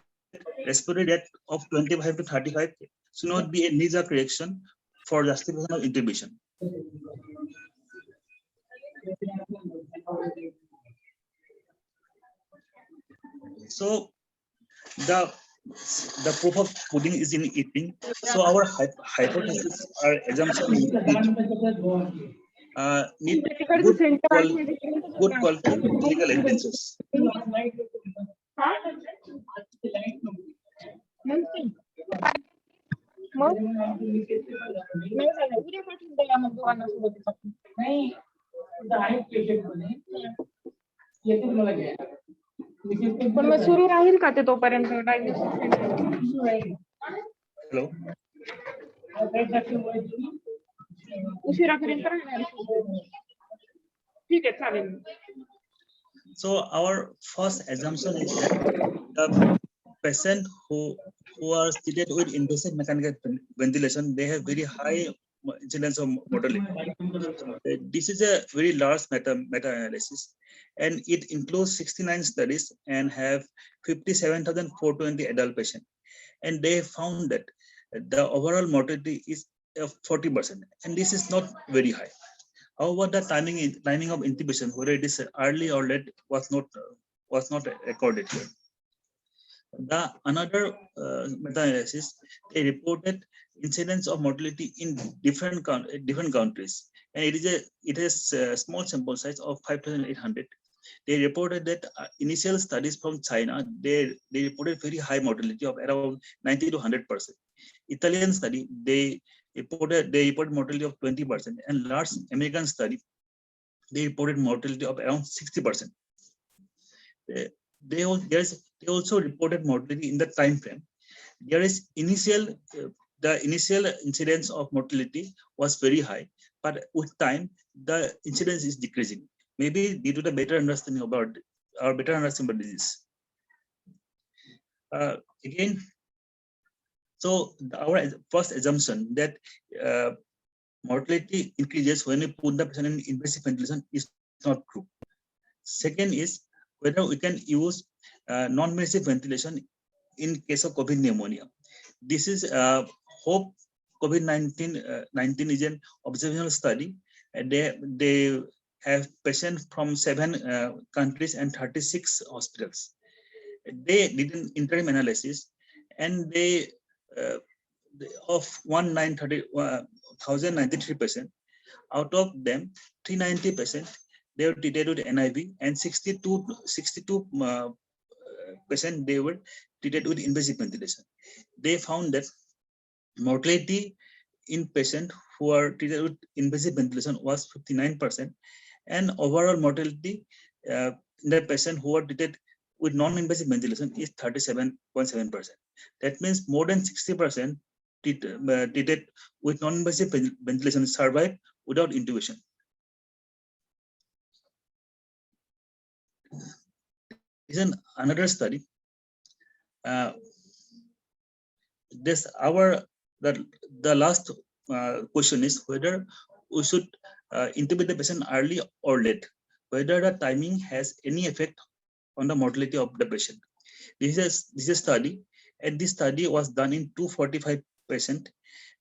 respiratory rate of 25 to 35 should not be a knee-jerk reaction for justification of intubation. So the proof of pudding is in eating. So our hypothesis, our assumption need good quality clinical evidences. पण मग सुरू राहील का ते तोपर्यंत Hello. उशिरापर्यंत राहणार ठीक आहे चालेल. So our first assumption is that the patient who are treated with invasive mechanical ventilation, they have very high incidence of mortality. This is a very large meta-analysis, and it includes 69 studies and have 57,420 adult patients. And they found that the overall mortality is 40%, and this is not very high. However, the timing of intubation, whether it is early or late, was not recorded here. The another meta-analysis, they reported incidence of mortality in different countries, and it has a small sample size of 5,800. They reported that initial studies from China, they reported very high mortality of around 90 to 100%. Italian study, they reported mortality of 20%, and large American study, they reported mortality of around 60%. They also reported mortality in the time frame. There is the initial incidence of mortality was very high, but with time the incidence is decreasing, maybe due to the better understanding about disease. Again, so our first assumption that mortality increases when we put the patient in invasive ventilation is not true. Second is whether we can use non-invasive ventilation in case of COVID pneumonia. This is HOPE COVID-19 is an observational study, and they have patients from 7 countries and 36 hospitals. They did an interim analysis, and they of 1,093 patients, out of them 390 patients they were treated with NIV, and 62 patients they were treated with invasive ventilation. They found that mortality in patients who are treated with invasive ventilation was 59%, and overall mortality in the patients who are treated with non-invasive ventilation is 37.7%. That means more than 60% treated with non-invasive ventilation survive without intubation. This is another study. The last question is whether we should intubate the patient early or late, whether the timing has any effect on the mortality of the patient. This is a study, and this study was done in 245 patients,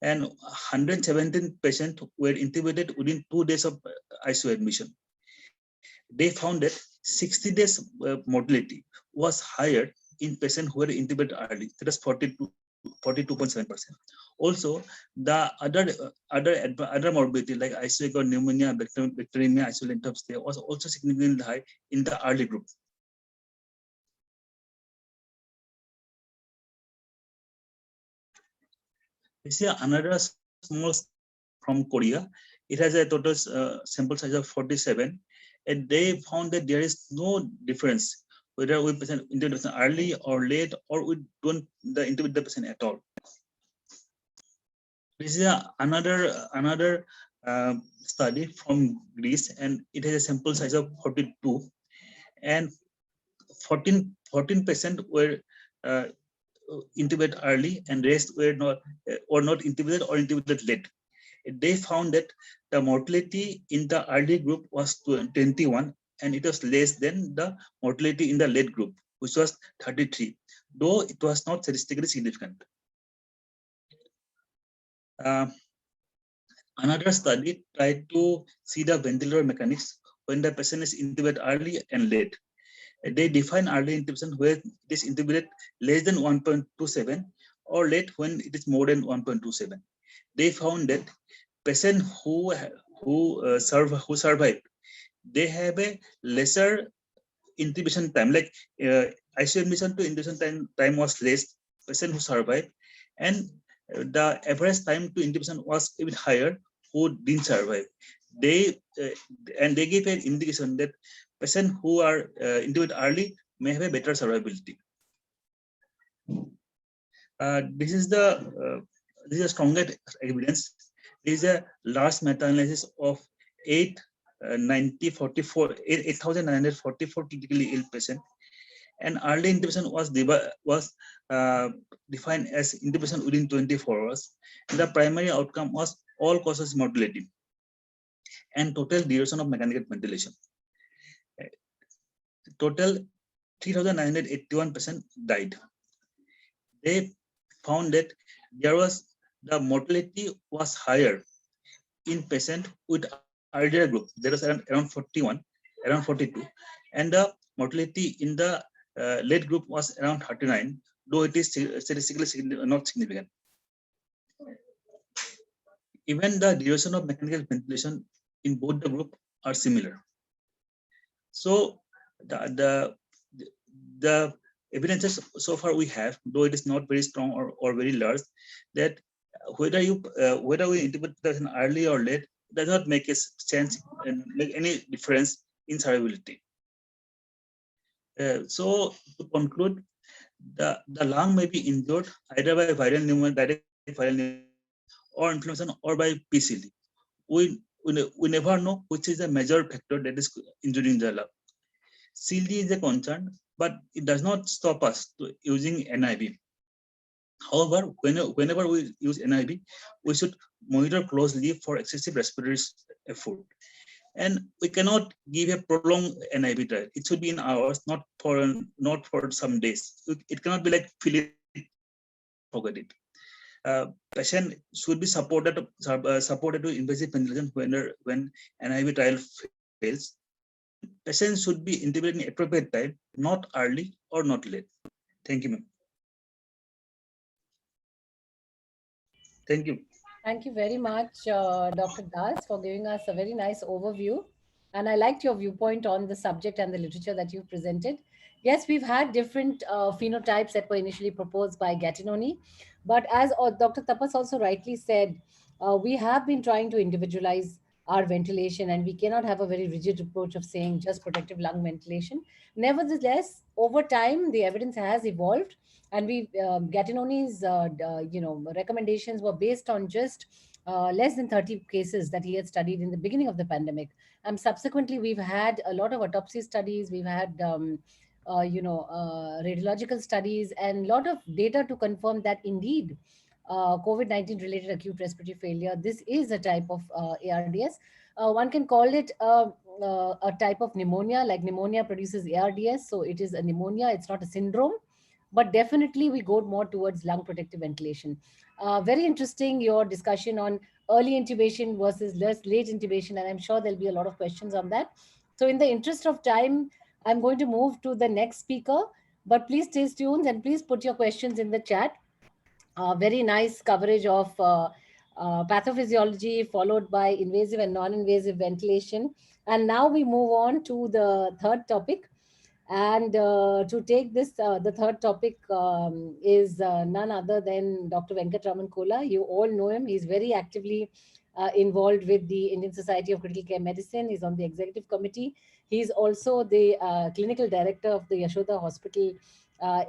and 117 patients were intubated within 2 days of ICU admission. They found that 60 days mortality was higher in patients who were intubated early. That is 42.7%. Also, the other morbidity like ICU or pneumonia, bacteremia, ICU length of stay was also significantly high in the early group. This is another small from Korea. It has a total sample size of 47, and they found that there is no difference whether we intubate the patient early or late, or we don't intubate the patient at all. This is another study from Greece, and it has a sample size of 42, and 14 patients were intubated early, and rest were not intubated or intubated late. They found that the mortality in the early group was 21, and it was less than the mortality in the late group, which was 33, though it was not statistically significant. Another study tried to see the ventilator mechanics when the patient is intubated early and late. They define early intubation where it is intubated less than 1.27 or late when it is more than 1.27. They found that patients who survive, they have a lesser intubation time, like ICU admission to intubation time was less, patient who survived, and the average time to intubation was a bit higher who didn't survive. They gave an indication that patients who are intubated early may have a better survivability. This is the strongest evidence. This is a large meta-analysis of 8 8,944 critically ill patients. And early intubation was defined as intubation within 24 hours. And the primary outcome was all causes mortality and total duration of mechanical ventilation. Total 3,981 patients died. They found that the mortality was higher in patient with earlier group. There was around 41, around 42, and the mortality in the late group was around 39, though it is statistically not significant. Even the duration of mechanical ventilation in both the group are similar. So the evidences so far we have, though it is not very strong or very large, that whether we intubate the patient early or late does not make a change and make any difference in survivability. So to conclude, the lung may be injured either by viral pneumonia, direct viral pneumonia, or inflammation, or by PCD. We never know which is the major factor that is injuring the lung. CLD is a concern, but it does not stop us to using NIV. However, whenever we use NIV, we should monitor closely for excessive respiratory effort. And we cannot give a prolonged NIV trial. It should be in hours, not for some days. It cannot be like fill it, forget it. Patient should be supported to invasive ventilation when NIV trial fails. Patients should be intubated in appropriate time, not early or not late. Thank you, ma'am. Thank you. Thank you very much, Dr. Das, for giving us a very nice overview. And I liked your viewpoint on the subject and the literature that you've presented. Yes, we've had different phenotypes that were initially proposed by Gattinoni. But as Dr. Tapas also rightly said, we have been trying to individualize our ventilation, and we cannot have a very rigid approach of saying just protective lung ventilation. Nevertheless, over time, the evidence has evolved, and Gattinoni's recommendations were based on just less than 30 cases that he had studied in the beginning of the pandemic. And subsequently, we've had a lot of autopsy studies, we've had radiological studies, and a lot of data to confirm that indeed COVID-19 related acute respiratory failure, this is a type of ARDS. One can call it a type of pneumonia, like pneumonia produces ARDS. So it is a pneumonia, it's not a syndrome, but definitely we go more towards lung protective ventilation. Very interesting, your discussion on early intubation versus late intubation, and I'm sure there'll be a lot of questions on that. So in the interest of time, I'm going to move to the next speaker, but please stay tuned and please put your questions in the chat. Very nice coverage of pathophysiology, followed by invasive and non-invasive ventilation. And now we move on to the third topic. And to take this, the third topic is none other than Dr. Venkatraman Kola. You all know him. He's very actively involved with the Indian Society of Critical Care Medicine. He's on the executive committee. He's also the clinical director of the Yashoda Hospital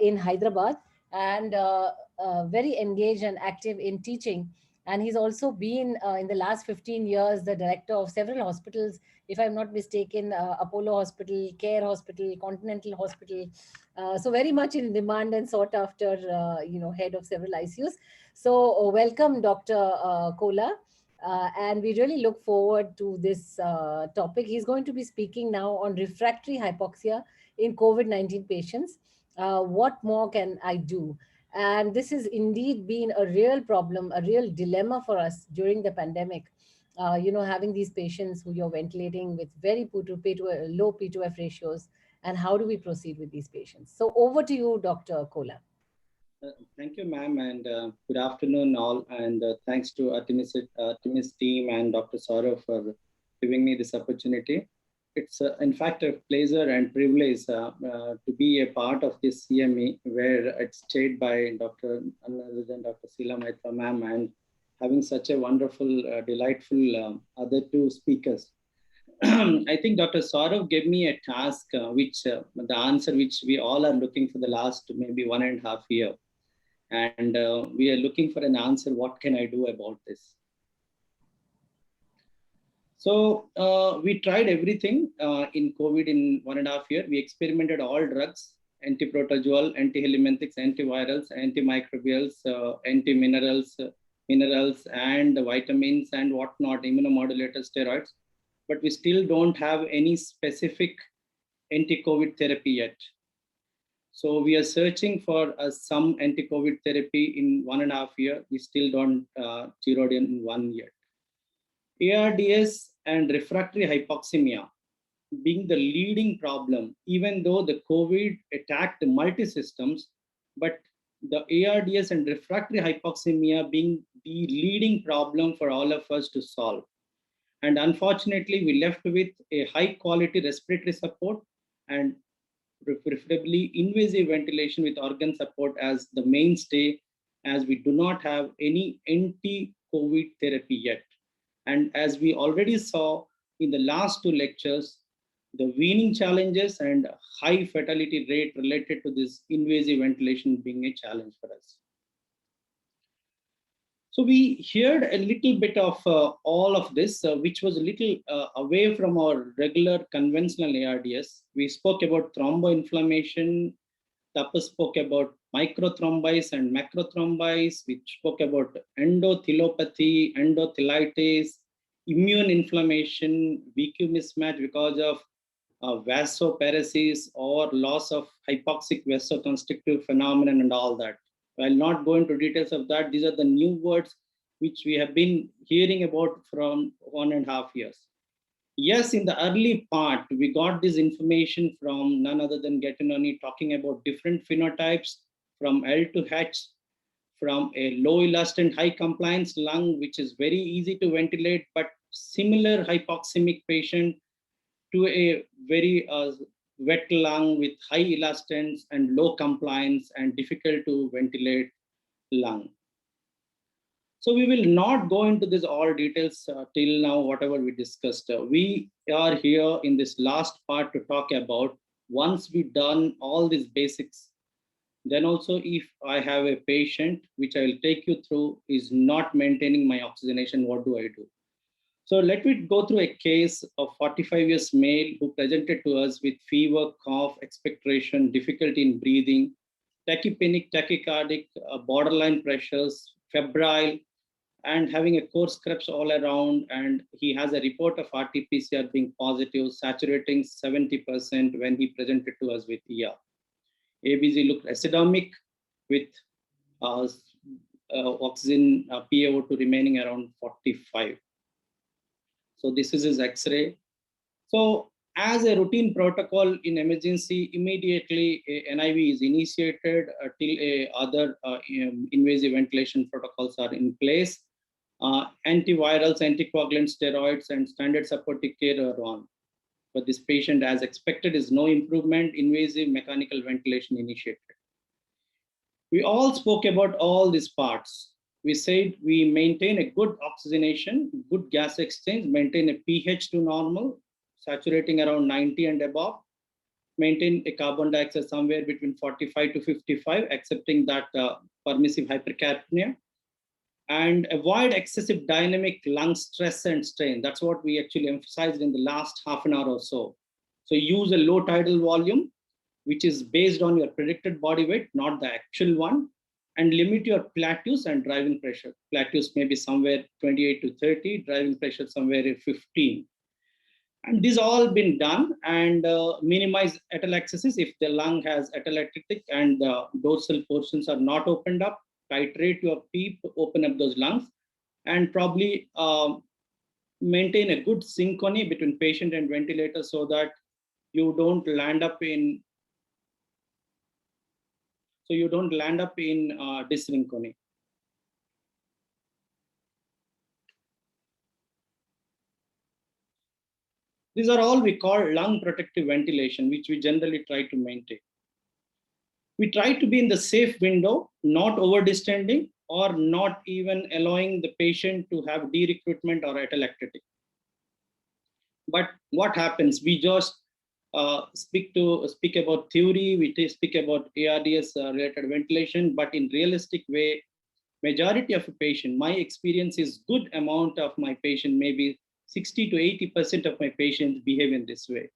in Hyderabad, and very engaged and active in teaching. And he's also been in the last 15 years the director of several hospitals, if I'm not mistaken, Apollo Hospital, Care Hospital, Continental Hospital. So very much in demand and sought after, head of several ICUs. So welcome, Dr. Kola. And we really look forward to this topic. He's going to be speaking now on refractory hypoxia in COVID-19 patients. What more can I do? And this has indeed been a real problem, a real dilemma for us during the pandemic. Having these patients who you're ventilating with very low P2F ratios, and how do we proceed with these patients? So over to you, Dr. Kola. Thank you, ma'am, and good afternoon all, and thanks to Artemis team and Dr. Saurav for giving me this opportunity. It's in fact a pleasure and privilege to be a part of this CME, where it's chaired by Dr. Sheila Maitra ma'am, and having such a wonderful, delightful other two speakers. I think Dr. Saurav gave me a task, the answer which we all are looking for the last maybe 1.5 years. And we are looking for an answer, what can I do about this? So we tried everything in COVID in 1.5 years. We experimented all drugs, antiprotozoal, antihelminthics, antivirals, antimicrobials, antiminerals, minerals and vitamins and whatnot, immunomodulators, steroids. But we still don't have any specific anti-COVID therapy yet. So we are searching for some anti-COVID therapy in 1.5 years. We still don't zeroed in 1 year. ARDS and refractory hypoxemia being the leading problem, even though the COVID attacked multi-systems, but the ARDS and refractory hypoxemia being the leading problem for all of us to solve. And unfortunately, we left with a high quality respiratory support and preferably invasive ventilation with organ support as the mainstay, as we do not have any anti-COVID therapy yet. And as we already saw in the last 2 lectures, the weaning challenges and high fatality rate related to this invasive ventilation being a challenge for us. So we heard a little bit of all of this, which was a little away from our regular conventional ARDS. We spoke about thromboinflammation. Tapas spoke about microthrombosis and macrothrombosis. We spoke about endotheliopathy, endotheliosis, immune inflammation, VQ mismatch because of vasoparesis or loss of hypoxic vasoconstrictive phenomenon and all that. I'll not go into details of that. These are the new words which we have been hearing about from 1.5 years. Yes, in the early part, we got this information from none other than Gattinoni talking about different phenotypes from L to H, from a low elastin, high compliance lung, which is very easy to ventilate, but similar hypoxemic patient to a very wet lung with high elastance and low compliance and difficult to ventilate lung. So we will not go into this all details till now, whatever we discussed. We are here in this last part to talk about once we've done all these basics, then also if I have a patient, which I will take you through, is not maintaining my oxygenation, what do I do? So let me go through a case of 45 years male who presented to us with fever, cough, expectoration, difficulty in breathing, tachypneic, tachycardic, borderline pressures, febrile, and having a coarse crepes all around. And he has a report of RT-PCR being positive, saturating 70% when he presented to us with ER. ABG looked acidomic with oxygen PaO2 remaining around 45. So this is his X-ray. So as a routine protocol in emergency, immediately a NIV is initiated till other invasive ventilation protocols are in place. Antivirals, anticoagulant steroids, and standard supportive care are on. But this patient, as expected, is no improvement, invasive mechanical ventilation initiated. We all spoke about all these parts. We said we maintain a good oxygenation, good gas exchange, maintain a pH to normal, saturating around 90 and above, maintain a carbon dioxide somewhere between 45 to 55, accepting that permissive hypercapnia, and avoid excessive dynamic lung stress and strain. That's what we actually emphasized in the last half an hour or so. So use a low tidal volume, which is based on your predicted body weight, not the actual one, and limit your plateaus and driving pressure. Plateaus may be somewhere 28 to 30, driving pressure somewhere at 15. And these all been done, and minimize atelectasis if the lung has atelectatic and the dorsal portions are not opened up. Titrate your PEEP, open up those lungs, and probably maintain a good synchrony between patient and ventilator so that you don't land up in dyssynchrony. These are all we call lung protective ventilation, which we generally try to maintain. We try to be in the safe window, not over distending or not even allowing the patient to have de-recruitment or atelectatic. But what happens? We just speak about theory, we speak about ARDS related ventilation, but in realistic way, majority of a patient, my experience is good amount of my patient, maybe 60 to 80% of my patients behave in this way.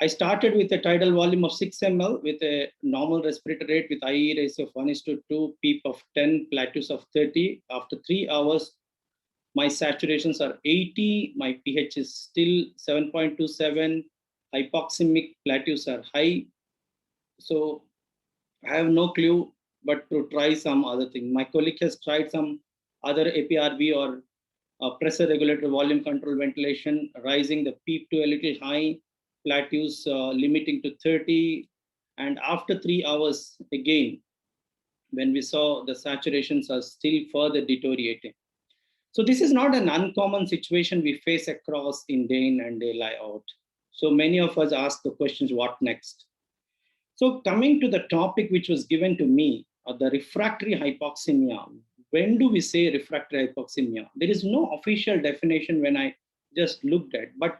I started with a tidal volume of 6 ml with a normal respiratory rate with IE ratio of 1:2, PEEP of 10, plateaus of 30. After 3 hours, my saturations are 80, my pH is still 7.27, hypoxemic plateaus are high. So I have no clue but to try some other thing. My colleague has tried some other APRV or pressure regulator volume control ventilation, rising the PEEP to a little high, plateaus limiting to 30. And after 3 hours, again, when we saw the saturations are still further deteriorating. So this is not an uncommon situation we face across in day in and day out. So many of us ask the questions, what next? So coming to the topic which was given to me, the refractory hypoxemia. When do we say refractory hypoxemia? There is no official definition when I just looked at, but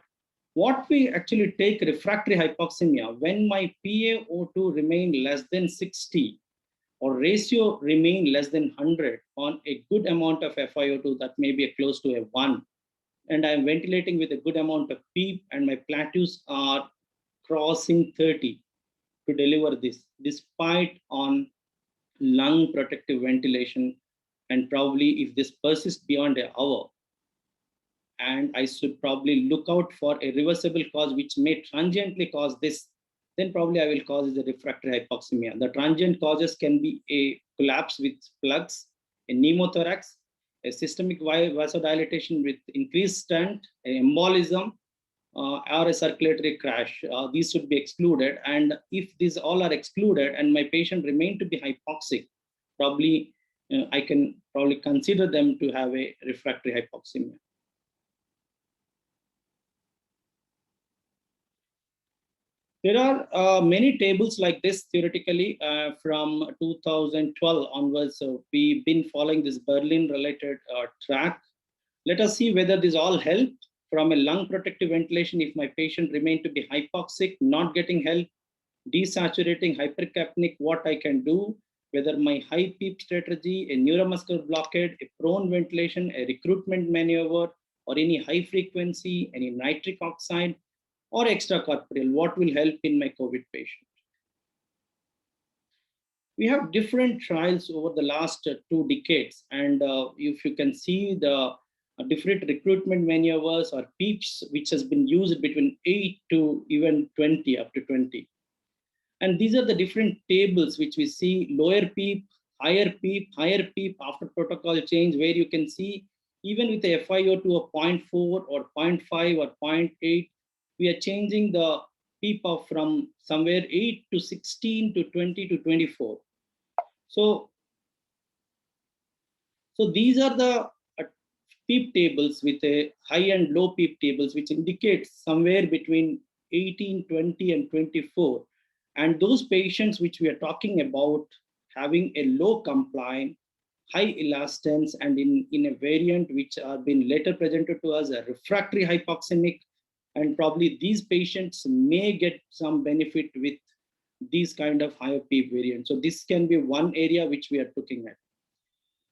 what we actually take refractory hypoxemia, when my PaO2 remain less than 60 or ratio remain less than 100 on a good amount of FiO2, that may be close to a 1, and I'm ventilating with a good amount of PEEP and my plateaus are crossing 30 to deliver this, despite on lung protective ventilation, and probably if this persists beyond an hour, and I should probably look out for a reversible cause which may transiently cause this, then probably I will cause the refractory hypoxemia. The transient causes can be a collapse with plugs, a pneumothorax, a systemic vasodilatation with increased stent, an embolism, or a circulatory crash. These should be excluded. And if these all are excluded and my patient remain to be hypoxic, probably I can probably consider them to have a refractory hypoxemia. There are many tables like this theoretically from 2012 onwards. So we've been following this Berlin related track. Let us see whether this all help from a lung protective ventilation. If my patient remain to be hypoxic, not getting help, desaturating, hypercapnic, what I can do, whether my high PEEP strategy, a neuromuscular blockade, a prone ventilation, a recruitment maneuver, or any high frequency, any nitric oxide, or extracorporeal, what will help in my COVID patient. We have different trials over the last 2 decades. And if you can see the different recruitment maneuvers or PEEPs, which has been used between 8 to even 20, up to 20. And these are the different tables which we see: lower PEEP, higher PEEP after protocol change, where you can see even with a FiO2 of 0.4 or 0.5 or 0.8, we are changing the PEEP of from somewhere 8 to 16 to 20 to 24. So these are the PEEP tables with a high and low PEEP tables, which indicates somewhere between 18, 20, and 24. And those patients which we are talking about having a low compliance, high elastance, and in a variant which are been later presented to us, a refractory hypoxemic, and probably these patients may get some benefit with these kind of higher PEEP variants. So this can be one area which we are looking at.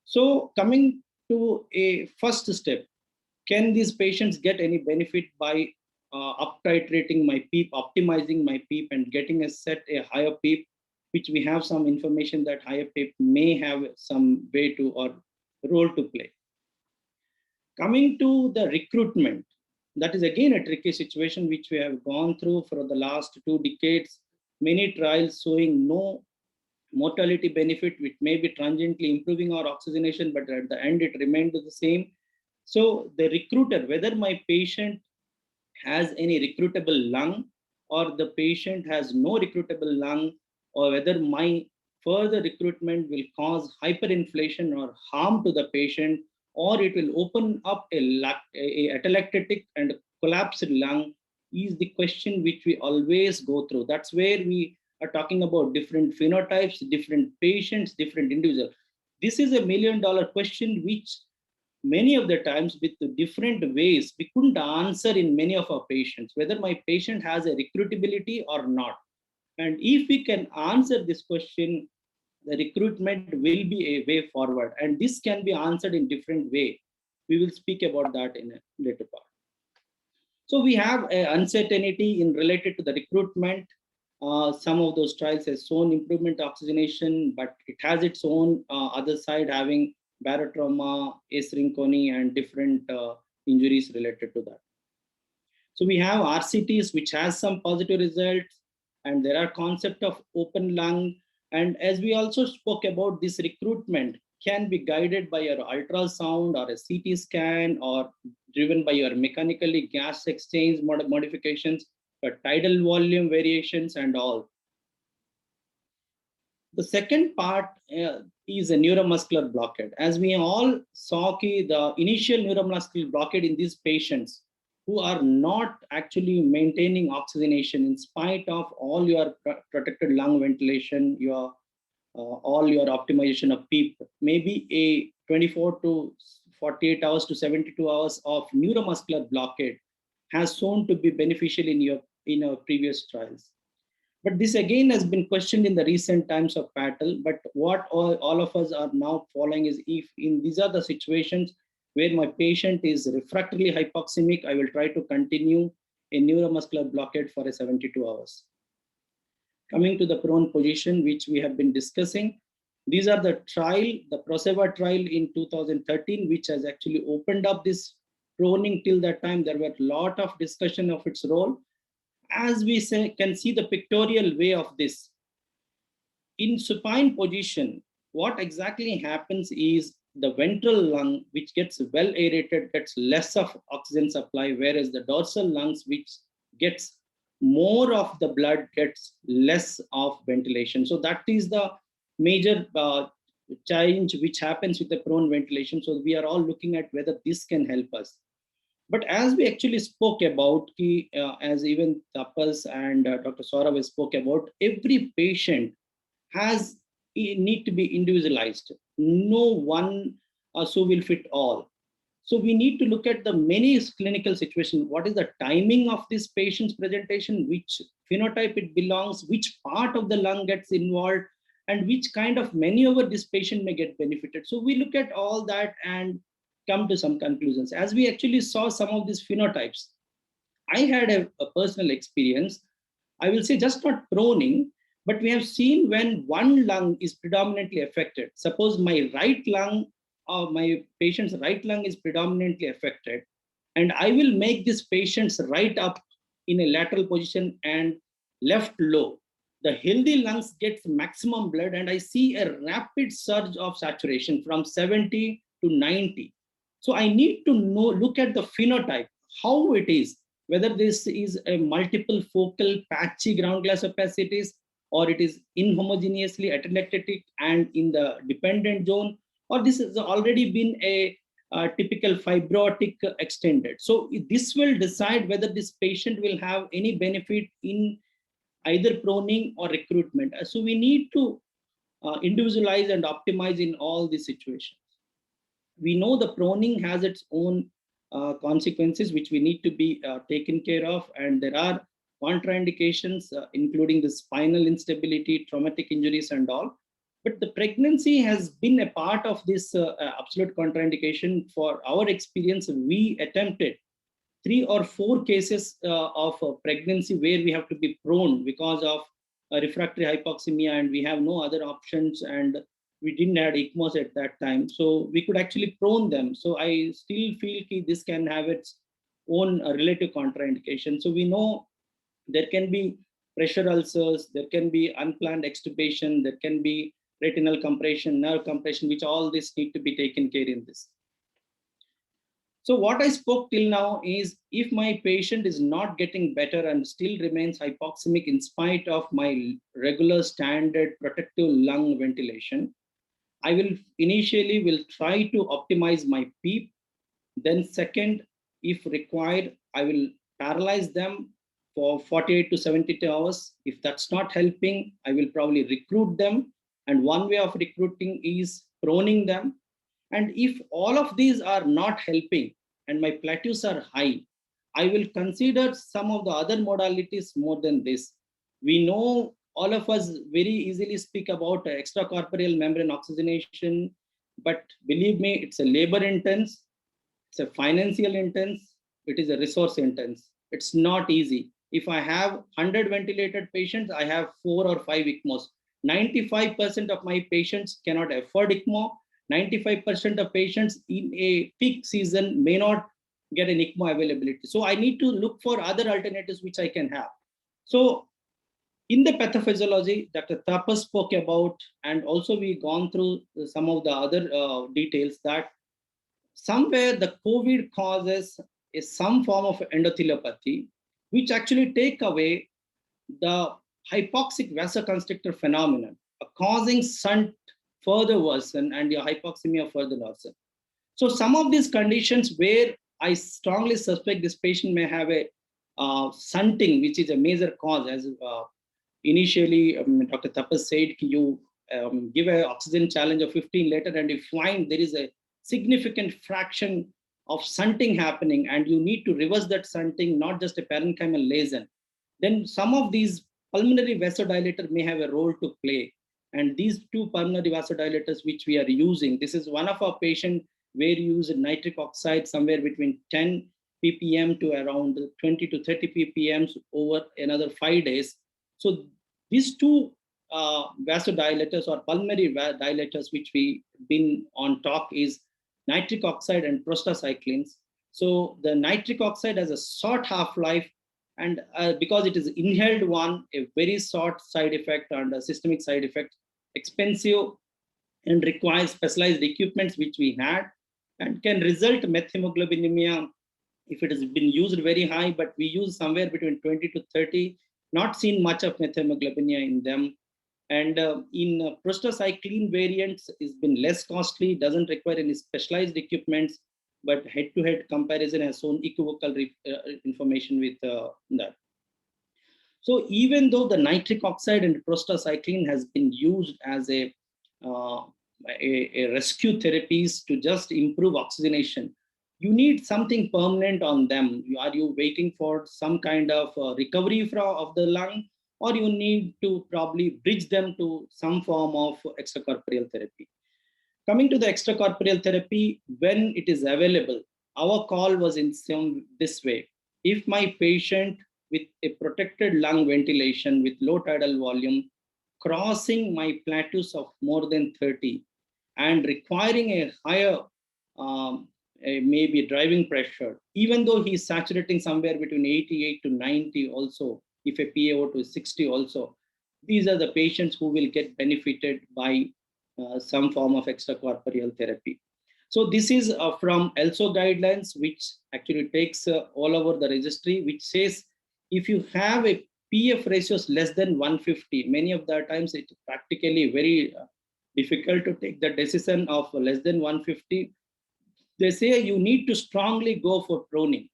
So coming to a first step, can these patients get any benefit by up titrating my PEEP, optimizing my PEEP, and getting a higher PEEP, which we have some information that higher PEEP may have some way to or role to play. Coming to the recruitment, that is again a tricky situation which we have gone through for the last 2 decades. Many trials showing no mortality benefit, which may be transiently improving our oxygenation, but at the end it remained the same. So the recruiter, whether my patient has any recruitable lung or the patient has no recruitable lung, or whether my further recruitment will cause hyperinflation or harm to the patient, or it will open up a atelectatic and collapsed lung, is the question which we always go through. That's where we are talking about different phenotypes, different patients, different individuals. This is $1 million question, which many of the times with the different ways we couldn't answer in many of our patients, whether my patient has a recruitability or not. And if we can answer this question, the recruitment will be a way forward. And this can be answered in different way. We will speak about that in a later part. So we have uncertainty in related to the recruitment. Some of those trials has shown improvement oxygenation, but it has its own other side, having barotrauma, asynchony, and different injuries related to that. So we have RCTs, which has some positive results, and there are concept of open lung. And as we also spoke about, this recruitment can be guided by your ultrasound or a CT scan, or driven by your mechanically gas exchange modifications, your tidal volume variations and all. The second part is a neuromuscular blockade. As we all saw, the initial neuromuscular blockade in these patients who are not actually maintaining oxygenation in spite of all your protected lung ventilation, your all your optimization of PEEP, maybe a 24 to 48 hours to 72 hours of neuromuscular blockade has shown to be beneficial in our previous trials. But this again has been questioned in the recent times of PATL. But what all of us are now following is, if in these are the situations where my patient is refractorily hypoxemic, I will try to continue a neuromuscular blockade for a 72 hours. Coming to the prone position, which we have been discussing, these are the PROSERVA trial in 2013, which has actually opened up this proning. Till that time, there were a lot of discussion of its role. As we can see the pictorial way of this. In supine position, what exactly happens is the ventral lung, which gets well aerated, gets less of oxygen supply, whereas the dorsal lungs, which gets more of the blood, gets less of ventilation. So that is the major change which happens with the prone ventilation. So we are all looking at whether this can help us. But as we actually spoke about, as even Tapas and Dr. Saurav spoke about, every patient need to be individualized. No one so will fit all. So we need to look at the many clinical situations. What is the timing of this patient's presentation, which phenotype it belongs, which part of the lung gets involved, and which kind of maneuver this patient may get benefited. So we look at all that and come to some conclusions. As we actually saw some of these phenotypes, I had a personal experience. I will say just not proning, but we have seen when one lung is predominantly affected. Suppose my right lung, or my patient's right lung is predominantly affected, and I will make this patient's right up in a lateral position and left low. The healthy lungs gets maximum blood, and I see a rapid surge of saturation from 70 to 90. So I need to look at the phenotype, how it is, whether this is a multiple focal patchy ground glass opacities, or it is inhomogeneously atelectatic and in the dependent zone, or this has already been a typical fibrotic extended. So this will decide whether this patient will have any benefit in either proning or recruitment. So we need to individualize and optimize in all these situations. We know the proning has its own consequences, which we need to be taken care of. And there are contraindications, including the spinal instability, traumatic injuries and all. But the pregnancy has been a part of this absolute contraindication. For our experience, we attempted 3 or 4 cases of pregnancy where we have to be prone because of refractory hypoxemia, and we have no other options, and we didn't have ECMOs at that time. So we could actually prone them. So I still feel this can have its own relative contraindication. So we know there can be pressure ulcers, there can be unplanned extubation, there can be retinal compression, nerve compression, which all this need to be taken care in this. So what I spoke till now is, if my patient is not getting better and still remains hypoxemic in spite of my regular standard protective lung ventilation, I will initially try to optimize my PEEP. Then second, if required, I will paralyze them for 48 to 72 hours. If that's not helping, I will probably recruit them. And one way of recruiting is proning them. And if all of these are not helping and my plateaus are high, I will consider some of the other modalities more than this. We know all of us very easily speak about extracorporeal membrane oxygenation, but believe me, it's a labor intense. It's a financial intense, it is a resource intense. It's not easy. If I have 100 ventilated patients, I have 4 or 5 ECMOs. 95% of my patients cannot afford ECMO. 95% of patients in a peak season may not get an ECMO availability. So I need to look for other alternatives which I can have. So in the pathophysiology, Dr. Tapas spoke about, and also we gone through some of the other details, that somewhere the COVID causes is some form of endotheliopathy, which actually take away the hypoxic vasoconstrictor phenomenon, causing shunt further worsen and your hypoxemia further worsen. So some of these conditions where I strongly suspect this patient may have a shunting, which is a major cause, as initially Dr. Tapas said, you give an oxygen challenge of 15 later and you find there is a significant fraction of shunting happening and you need to reverse that shunting, not just a parenchymal lesion. Then some of these pulmonary vasodilator may have a role to play. And these two pulmonary vasodilators which we are using, this is one of our patients where you use nitric oxide somewhere between 10 ppm to around 20 to 30 ppm over another 5 days. So these two vasodilators or pulmonary dilators which we been on talk is nitric oxide and prostacyclins. So the nitric oxide has a short half-life, and because it is inhaled one, a very short side effect and a systemic side effect, expensive and requires specialized equipments which we had, and can result methemoglobinemia if it has been used very high, but we use somewhere between 20 to 30, not seen much of methemoglobinemia in them. And in prostacyclin variants, it's been less costly, doesn't require any specialized equipments, but head-to-head comparison has shown equivocal information with that. So even though the nitric oxide and prostacyclin has been used as a rescue therapies to just improve oxygenation, you need something permanent on them. Are you waiting for some kind of recovery of the lung, or you need to probably bridge them to some form of extracorporeal therapy? Coming to the extracorporeal therapy, when it is available, our call was in this way. If my patient with a protected lung ventilation with low tidal volume, crossing my plateaus of more than 30 and requiring a higher maybe driving pressure, even though he's saturating somewhere between 88 to 90 also, if a PaO2 is 60 also, these are the patients who will get benefited by some form of extracorporeal therapy. So this is from ELSO guidelines, which actually takes all over the registry, which says if you have a PF ratios less than 150, many of the times it's practically very difficult to take the decision of less than 150. They say you need to strongly go for proning,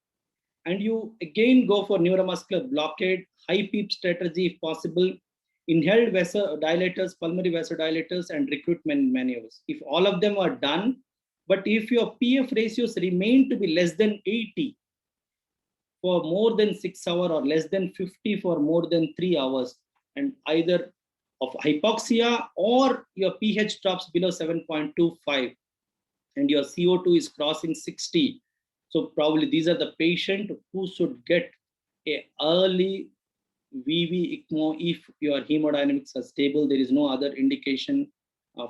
and you again go for neuromuscular blockade, high PEEP strategy if possible, inhaled vasodilators, pulmonary vasodilators, and recruitment maneuvers. If all of them are done, but if your PF ratios remain to be less than 80 for more than 6 hours or less than 50 for more than 3 hours, and either of hypoxia or your pH drops below 7.25, and your CO2 is crossing 60. So probably these are the patients who should get a early VV ECMO if your hemodynamics are stable. There is no other indication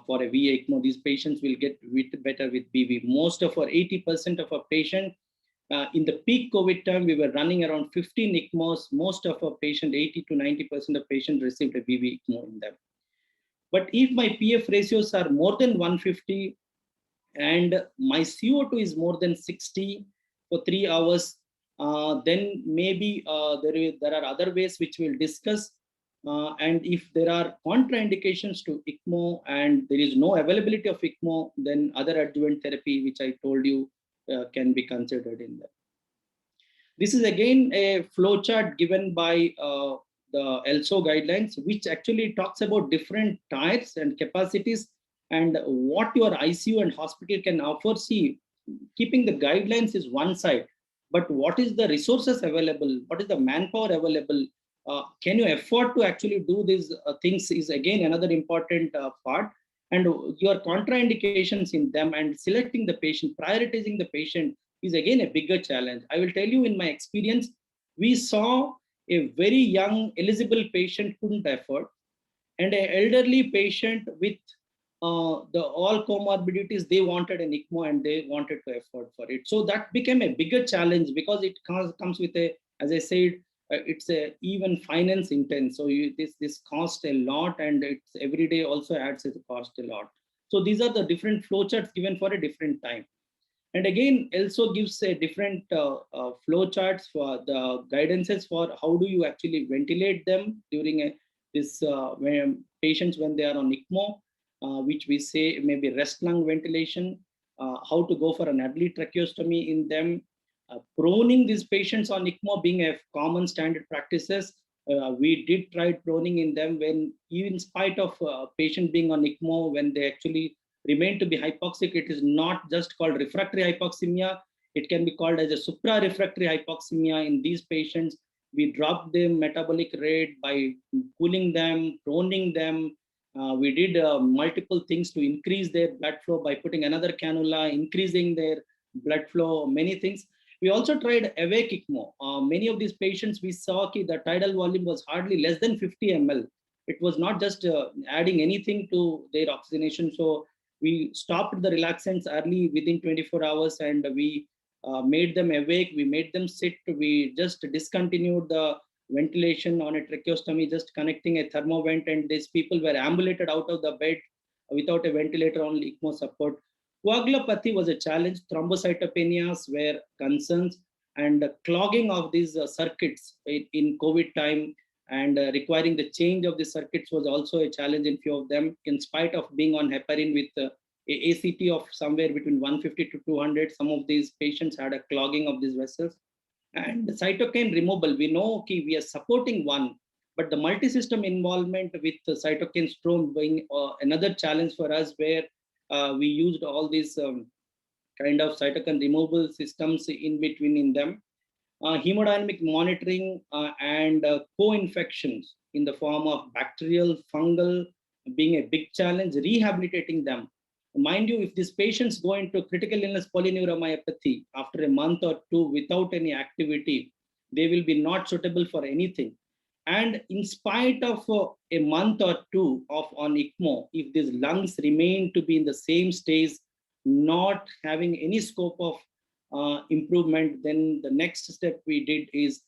for a VV ECMO. These patients will get better with VV. Most of our 80% of our patients, in the peak COVID time, we were running around 15 ECMOs. Most of our patients, 80 to 90% of patients received a VV ECMO in them. But if my PF ratios are more than 150, and my CO2 is more than 60 for 3 hours, then maybe there are other ways which we'll discuss. And if there are contraindications to ECMO and there is no availability of ECMO, then other adjuvant therapy, which I told you, can be considered in that. This is again a flowchart given by the ELSO guidelines, which actually talks about different types and capacities and what your ICU and hospital can offer. See, keeping the guidelines is one side, but what is the resources available? What is the manpower available? Can you afford to actually do these things is again another important part. And your contraindications in them and selecting the patient, prioritizing the patient is again a bigger challenge. I will tell you in my experience, we saw a very young eligible patient couldn't afford, and an elderly patient with the all comorbidities, they wanted an ECMO and they wanted to afford for it. So that became a bigger challenge because it comes with a, as I said, it's a even finance intense. So this cost a lot, and it's every day also adds to the cost a lot. So these are the different flowcharts given for a different time. And again, also gives a different flow charts for the guidances for how do you actually ventilate them during this when patients when they are on ECMO, which we say maybe rest lung ventilation, how to go for an early tracheostomy in them, proning these patients on ECMO being a common standard practices. We did try proning in them when, even in spite of patient being on ECMO, when they actually remain to be hypoxic, it is not just called refractory hypoxemia. It can be called as a supra-refractory hypoxemia in these patients. We dropped the metabolic rate by cooling them, proning them. We did multiple things to increase their blood flow by putting another cannula, increasing their blood flow, many things. We also tried awake ECMO. Many of these patients, we saw that the tidal volume was hardly less than 50 ml. It was not just adding anything to their oxygenation. So we stopped the relaxants early within 24 hours, and we made them awake. We made them sit. We just discontinued the ventilation on a tracheostomy, just connecting a thermovent, and these people were ambulated out of the bed without a ventilator, only ECMO support. Coagulopathy was a challenge. Thrombocytopenias were concerns, and clogging of these circuits in COVID time and requiring the change of the circuits was also a challenge in few of them. In spite of being on heparin with a ACT of somewhere between 150 to 200, some of these patients had a clogging of these vessels. And cytokine removal, we know we are supporting one, but the multi-system involvement with the cytokine storm being another challenge for us, where we used all these kind of cytokine removal systems in between in them. Hemodynamic monitoring and co-infections in the form of bacterial, fungal being a big challenge, rehabilitating them. Mind you, if these patients go into critical illness polyneuromyopathy after a month or two without any activity, they will be not suitable for anything. And in spite of a month or two of on ECMO, if these lungs remain to be in the same stage, not having any scope of improvement, then the next step we did is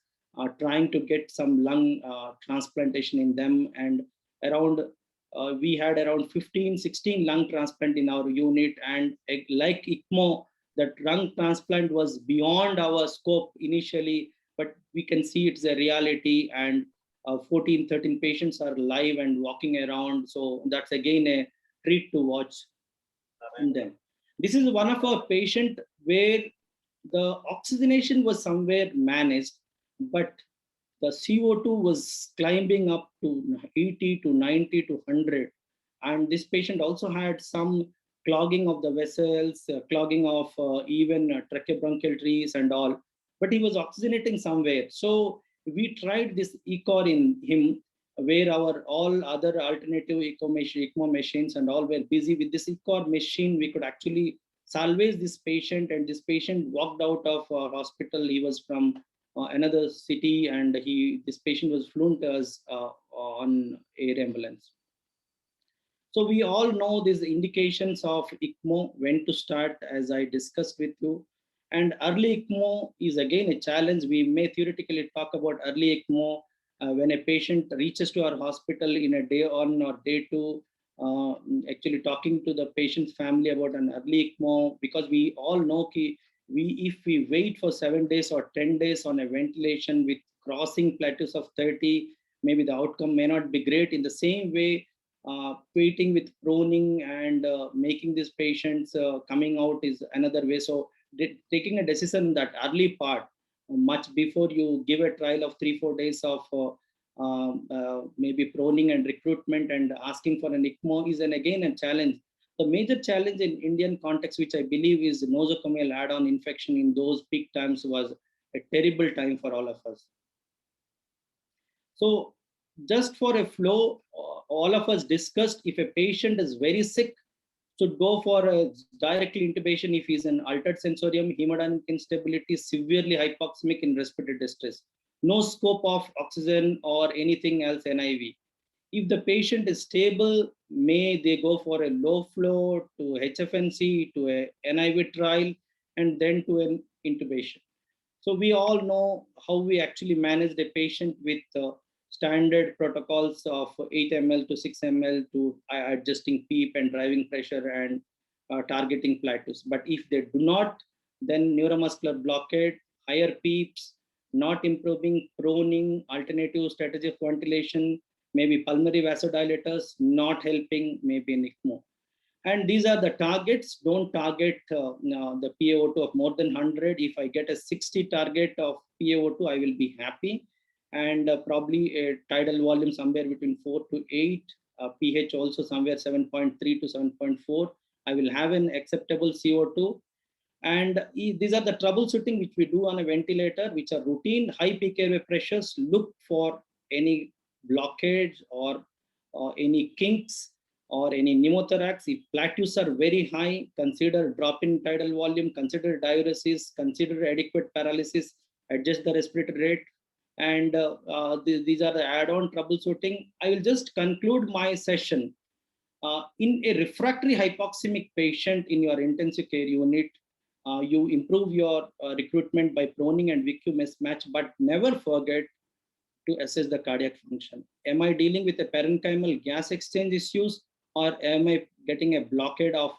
trying to get some lung transplantation in them. And around we had around 15-16 lung transplant in our unit, and like ECMO, that lung transplant was beyond our scope initially, but we can see it's a reality, and 14-13 patients are live and walking around. So that's again a treat to watch in them. This is one of our patients where the oxygenation was somewhere managed, but the CO2 was climbing up to 80 to 90 to 100. And this patient also had some clogging of the vessels, clogging of even tracheobronchial trees and all, but he was oxygenating somewhere. So we tried this ECOR in him, where our all other alternative ECMO machines and all were busy. With this ECOR machine, we could actually salvage this patient, and this patient walked out of hospital. He was from another city, and this patient was flown to us on air ambulance. So we all know these indications of ECMO, when to start, as I discussed with you. And early ECMO is again a challenge. We may theoretically talk about early ECMO when a patient reaches to our hospital in a day 1 or day 2, actually talking to the patient's family about an early ECMO, because we all know if we wait for 7 days or 10 days on a ventilation with crossing plateaus of 30, maybe the outcome may not be great. In the same way, waiting with proning and making these patients coming out is another way. So taking a decision in that early part, much before you give a trial of 3-4 days of maybe proning and recruitment and asking for an ECMO is again a challenge. The major challenge in Indian context, which I believe is nosocomial add-on infection in those peak times, was a terrible time for all of us. So just for a flow, all of us discussed, if a patient is very sick, should go for a directly intubation if he's an altered sensorium, hemodynamic instability, severely hypoxemic in respiratory distress. No scope of oxygen or anything else NIV. If the patient is stable, may they go for a low flow to HFNC, to a NIV trial, and then to an intubation. So we all know how we actually manage the patient with standard protocols of 8 ml to 6 ml to adjusting PEEP and driving pressure and targeting plateaus. But if they do not, then neuromuscular blockade, higher PEEPs, not improving proning, alternative strategy of ventilation, maybe pulmonary vasodilators, not helping, maybe an ECMO. And these are the targets. Don't target the PaO2 of more than 100. If I get a 60 target of PaO2, I will be happy. And probably a tidal volume somewhere between 4 to 8, pH also somewhere 7.3 to 7.4. I will have an acceptable CO2. And these are the troubleshooting which we do on a ventilator, which are routine high peak airway pressures. Look for any blockage or any kinks or any pneumothorax. If plateaus are very high, consider drop in tidal volume, consider diuresis, consider adequate paralysis, adjust the respiratory rate. And these are the add-on troubleshooting. I will just conclude my session. In a refractory hypoxemic patient in your intensive care unit, you improve your recruitment by proning and VQ mismatch, but never forget to assess the cardiac function. Am I dealing with a parenchymal gas exchange issues, or am I getting a blockade of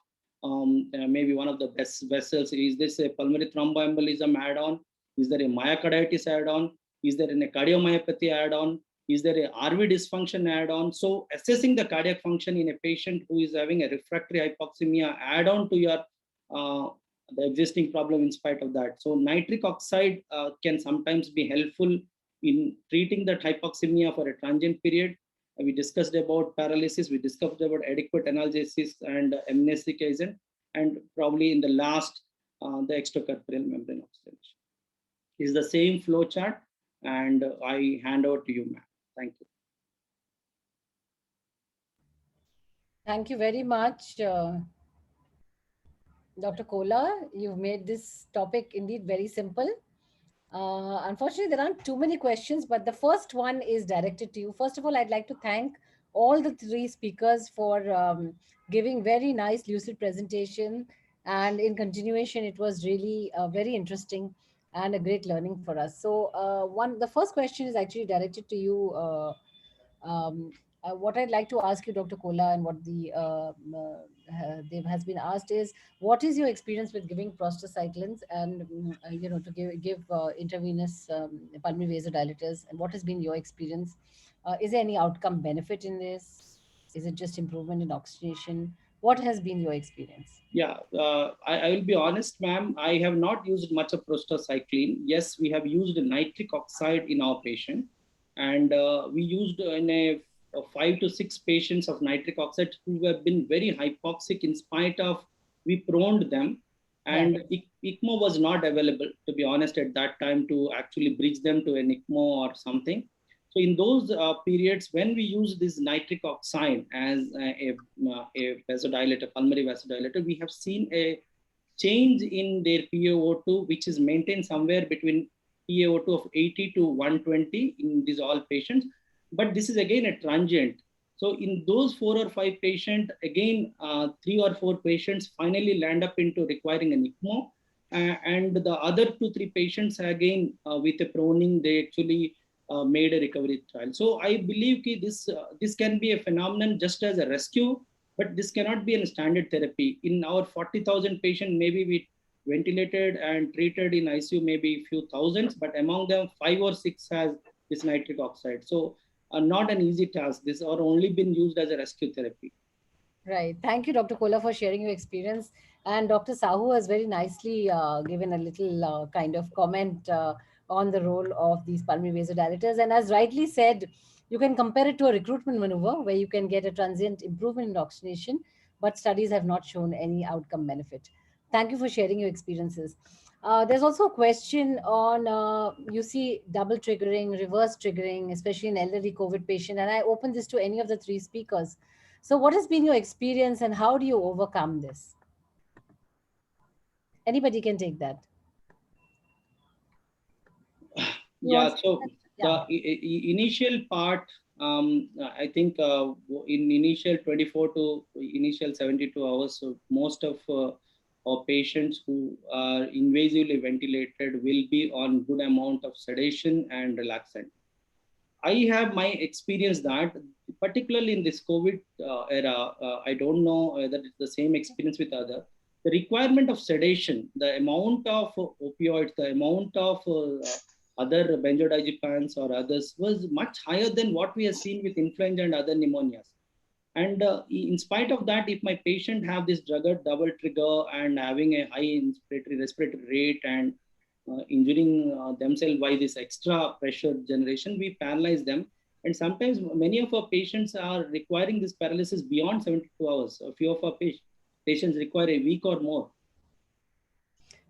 maybe one of the best vessels? Is this a pulmonary thromboembolism add-on? Is there a myocarditis add-on? Is there a cardiomyopathy add-on? Is there a RV dysfunction add-on? So assessing the cardiac function in a patient who is having a refractory hypoxemia add-on to your the existing problem in spite of that. So nitric oxide can sometimes be helpful in treating that hypoxemia for a transient period. We discussed about paralysis, we discussed about adequate analgesis and amnestic agent, and probably in the last, the extracorporeal membrane oxygenation. Is the same flow chart, and I hand over to you, ma'am. Thank you. Thank you very much, Dr. Kola. You've made this topic indeed very simple. Unfortunately, there aren't too many questions, but the first one is directed to you. First of all, I'd like to thank all the three speakers for giving very nice, lucid presentation. And in continuation, it was really very interesting and a great learning for us. So the first question is actually directed to you. What I'd like to ask you, Dr. Kola, and what Dev has been asked is, what is your experience with giving prostacyclins and to give intravenous pulmonary vasodilators, and what has been your experience? Is there any outcome benefit in this? Is it just improvement in oxygenation? What has been your experience? Yeah, I will be honest, ma'am. I have not used much of prostacyclin. Yes, we have used nitric oxide in our patient, and we used in a 5 to 6 patients of nitric oxide who have been very hypoxic in spite of we proned them, and ECMO was not available, to be honest, at that time to actually bridge them to an ECMO or something. So in those periods, when we use this nitric oxide as a vasodilator, pulmonary vasodilator, we have seen a change in their PaO2, which is maintained somewhere between PaO2 of 80 to 120 in these all patients. But this is again a transient. So in those 4 or 5 patients, again, 3 or 4 patients finally land up into requiring an ECMO. And the other 2-3 patients, again, with a proning, they actually made a recovery trial. So I believe this can be a phenomenon just as a rescue, but this cannot be a standard therapy. In our 40,000 patients, maybe we ventilated and treated in ICU maybe few thousands, but among them 5 or 6 has this nitric oxide. So not an easy task. This are only been used as a rescue therapy. Right. Thank you, Dr. Kola, for sharing your experience. And Dr. Sahu has very nicely given a little kind of comment on the role of these pulmonary vasodilators. And as rightly said, you can compare it to a recruitment maneuver where you can get a transient improvement in oxygenation, but studies have not shown any outcome benefit. Thank you for sharing your experiences. There's also a question on, you see, double triggering, reverse triggering, especially in elderly COVID patient. And I open this to any of the three speakers. So what has been your experience and how do you overcome this? Anybody can take that. Yeah, so Yeah. the initial part, I think in initial 24 to initial 72 hours, so most of our patients who are invasively ventilated will be on good amount of sedation and relaxant. I have my experience that, particularly in this COVID era, I don't know whether it's the same experience with other. The requirement of sedation, the amount of opioids, the amount of other benzodiazepines or others was much higher than what we have seen with influenza and other pneumonias. And in spite of that, if my patient have this drug double trigger and having a high respiratory rate and injuring themselves by this extra pressure generation, we paralyze them. And sometimes many of our patients are requiring this paralysis beyond 72 hours. A few of our patients require a week or more.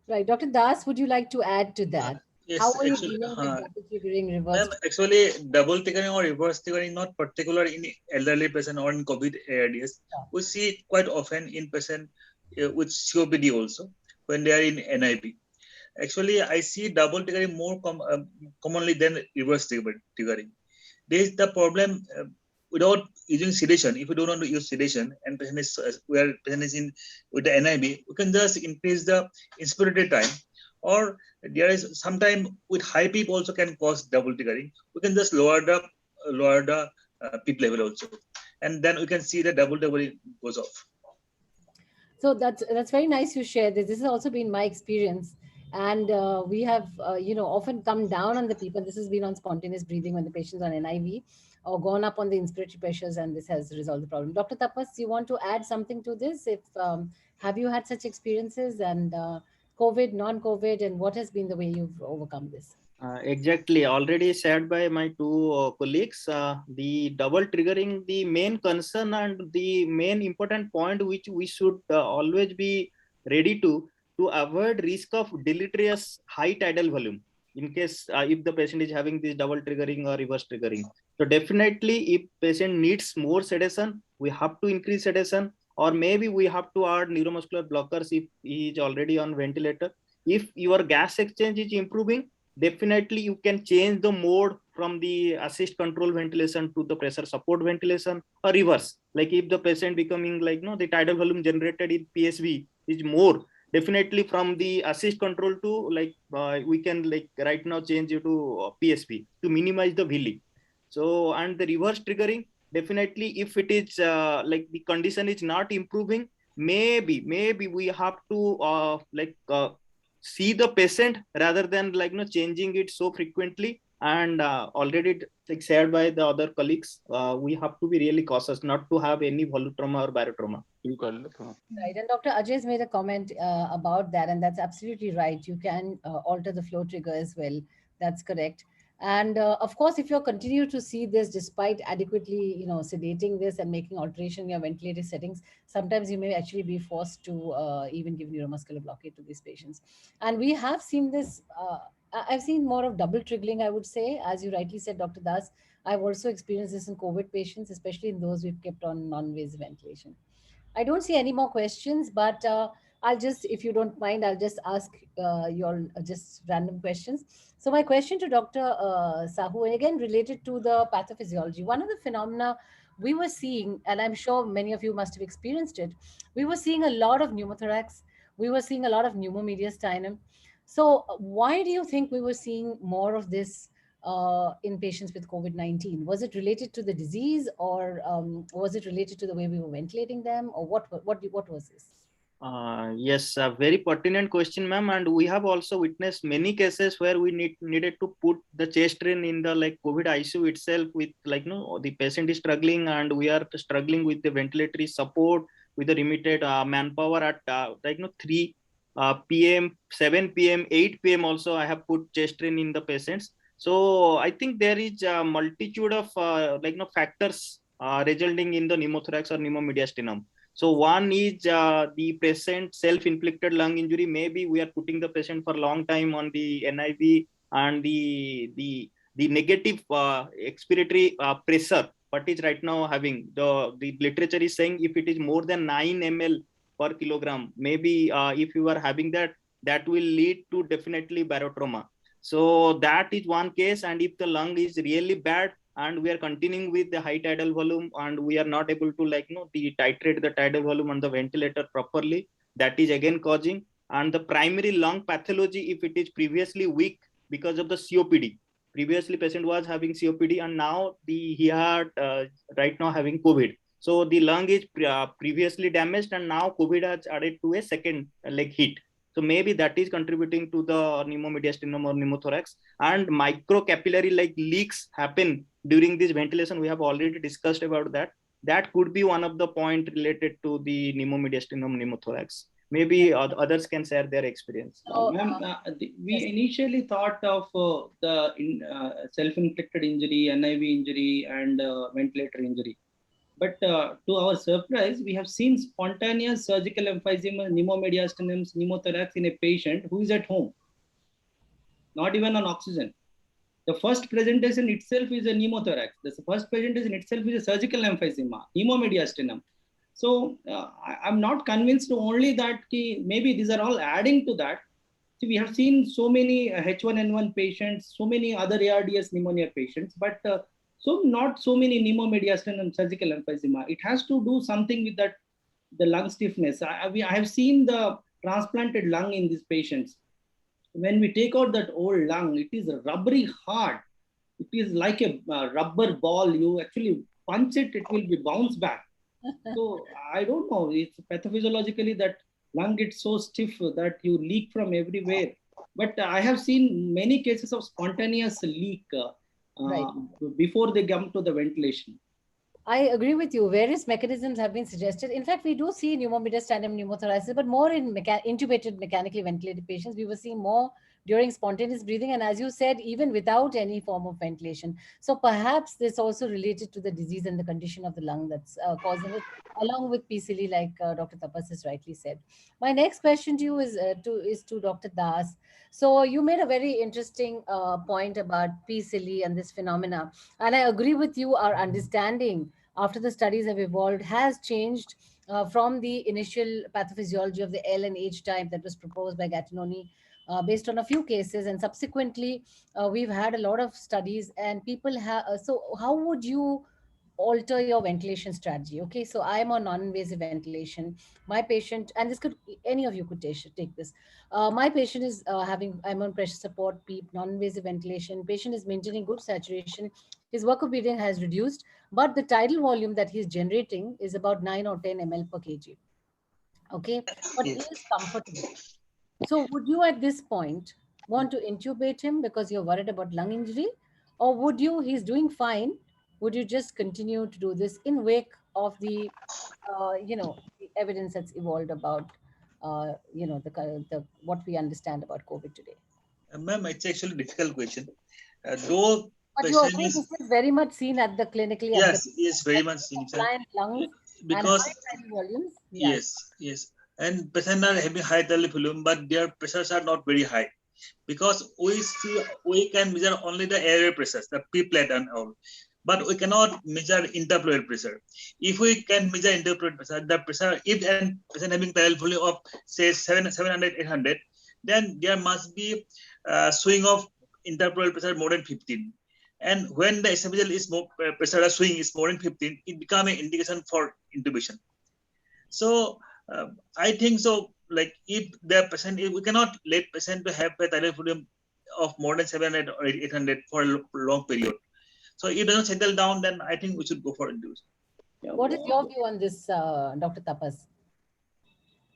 Right. Dr. Das, would you like to add to that? Yes, How are you actually, dealing with double triggering, reverse? ma'am, actually, double triggering or reverse triggering not particular in elderly patient or in COVID ARDS. We see it quite often in patient with COPD also when they are in NIV. Actually, I see double triggering more commonly than reverse triggering. This is the problem without using sedation. If we don't want to use sedation and patient is where patient is in with the NIV, we can just increase the inspiratory time. Or there is sometime with high PEEP also can cause double triggering. We can just lower the PEEP level also, and then we can see the double triggering goes off. So that's very nice you shared this. This has also been my experience, and we have often come down on the people. This has been on spontaneous breathing when the patient's on NIV, or gone up on the inspiratory pressures, and this has resolved the problem. Dr. Tapas, you want to add something to this? If have you had such experiences, and COVID, non-COVID, and what has been the way you've overcome this? Exactly, already said by my two colleagues. The double triggering, the main concern and the main important point which we should always be ready to avoid risk of deleterious high tidal volume in case if the patient is having this double triggering or reverse triggering. So definitely, if patient needs more sedation, we have to increase sedation, or maybe we have to add neuromuscular blockers if he is already on ventilator. If your gas exchange is improving, definitely you can change the mode from the assist control ventilation to the pressure support ventilation, or reverse. Like if the patient becoming like the tidal volume generated in PSV is more, definitely from the assist control to like we can like right now change it to PSV to minimize the VLE. So, and the reverse triggering, definitely if it is like the condition is not improving, maybe we have to see the patient rather than changing it so frequently. And already like said by the other colleagues, we have to be really cautious not to have any volutrauma or barotrauma. Right, and Dr. Ajay has made a comment about that, and that's absolutely right. You can alter the flow trigger as well. That's correct. And of course, if you continue to see this despite adequately, sedating this and making alteration in your ventilator settings, sometimes you may actually be forced to even give neuromuscular blockade to these patients. And we have seen this. I've seen more of double triggering, I would say, as you rightly said, Dr. Das. I've also experienced this in COVID patients, especially in those we've kept on non-invasive ventilation. I don't see any more questions, but I'll just, if you don't mind, I'll just ask you all just random questions. So my question to Dr. Sahu, and again related to the pathophysiology, one of the phenomena we were seeing, and I'm sure many of you must have experienced it, we were seeing a lot of pneumothorax, we were seeing a lot of pneumomediastinum. So why do you think we were seeing more of this in patients with COVID-19? Was it related to the disease, or was it related to the way we were ventilating them, or what was this? Yes, a very pertinent question, ma'am. And we have also witnessed many cases where we needed to put the chest drain in the COVID ICU itself with the patient is struggling and we are struggling with the ventilatory support with the limited manpower at 3 p.m., 7 p.m., 8 p.m. also I have put chest drain in the patients. So I think there is a multitude of factors resulting in the pneumothorax or pneumomediastinum. So one is the patient self-inflicted lung injury. Maybe we are putting the patient for a long time on the NIV, and the negative expiratory pressure what is right now having. The literature is saying if it is more than 9 ml per kilogram, maybe if you are having that, that will lead to definitely barotrauma. So that is one case. And if the lung is really bad and we are continuing with the high tidal volume and we are not able to titrate the tidal volume on the ventilator properly, that is again causing. And the primary lung pathology, if it is previously weak because of the COPD, previously patient was having COPD and now he had right now having COVID. So the lung is previously damaged and now COVID has added to a second hit. So maybe that is contributing to the pneumomediastinum or pneumothorax. And microcapillary leaks happen during this ventilation. We have already discussed about that. That could be one of the point related to the pneumomediastinum pneumothorax. Maybe others can share their experience. We initially thought of the self-inflicted injury, NIV injury, and ventilator injury. But to our surprise, we have seen spontaneous surgical emphysema, pneumomediastinum, pneumothorax in a patient who is at home, not even on oxygen. The first presentation itself is a pneumothorax. The first presentation itself is a surgical emphysema, pneumomediastinum. So I'm not convinced only that maybe these are all adding to that. See, we have seen so many H1N1 patients, so many other ARDS pneumonia patients, but so not so many pneumomediastinum surgical emphysema. It has to do something with that, the lung stiffness. I have seen the transplanted lung in these patients. When we take out that old lung, it is rubbery hard. It is like a rubber ball. You actually punch it, it will be bounce back. So I don't know. It's pathophysiologically that lung gets so stiff that you leak from everywhere. But I have seen many cases of spontaneous leak before they come to the ventilation. I agree with you. Various mechanisms have been suggested. In fact, we do see pneumomediastinum pneumothorax, but more in intubated mechanically ventilated patients. We were seeing more during spontaneous breathing. And as you said, even without any form of ventilation. So perhaps this also related to the disease and the condition of the lung that's causing it, along with PCL, like Dr. Tapas has rightly said. My next question to you is to Dr. Das. So you made a very interesting point about PCL and this phenomena. And I agree with you, our understanding after the studies have evolved has changed from the initial pathophysiology of the L and H type that was proposed by Gattinoni based on a few cases. And subsequently, we've had a lot of studies and people have, so how would you alter your ventilation strategy? Okay, so I'm on non-invasive ventilation. My patient, and this could, any of you could take this. My patient is I'm on pressure support, PEEP, non-invasive ventilation. Patient is maintaining good saturation. His work of breathing has reduced, but the tidal volume that he's generating is about 9 or 10 ml per kg. Okay, but he is comfortable. So would you at this point want to intubate him because you're worried about lung injury? Or would you, he's doing fine, would you just continue to do this in wake of the, the evidence that's evolved about, the what we understand about COVID today? Ma'am, it's actually a difficult question. Though but you agree this is very much seen at the clinically. Yes, yes, very much seen. Lungs because and high volumes. Yes. And patients are having high tidal volume, but their pressures are not very high. Because we can measure only the airway pressures, the P-plate and all. But we cannot measure interpleural pressure. If we can measure interpleural pressure, the pressure, if a patient having tidal volume of say 700, 800, then there must be a swing of interpleural pressure more than 15. And when the esophageal is more pressure swing is more than 15, it becomes an indication for intubation. So I think so. Like if the patient, we cannot let patient to have a tidal volume of more than 700 or 800 for a long period. So if it doesn't settle down, then I think we should go for intubation. What is your view on this, Dr. Tapas?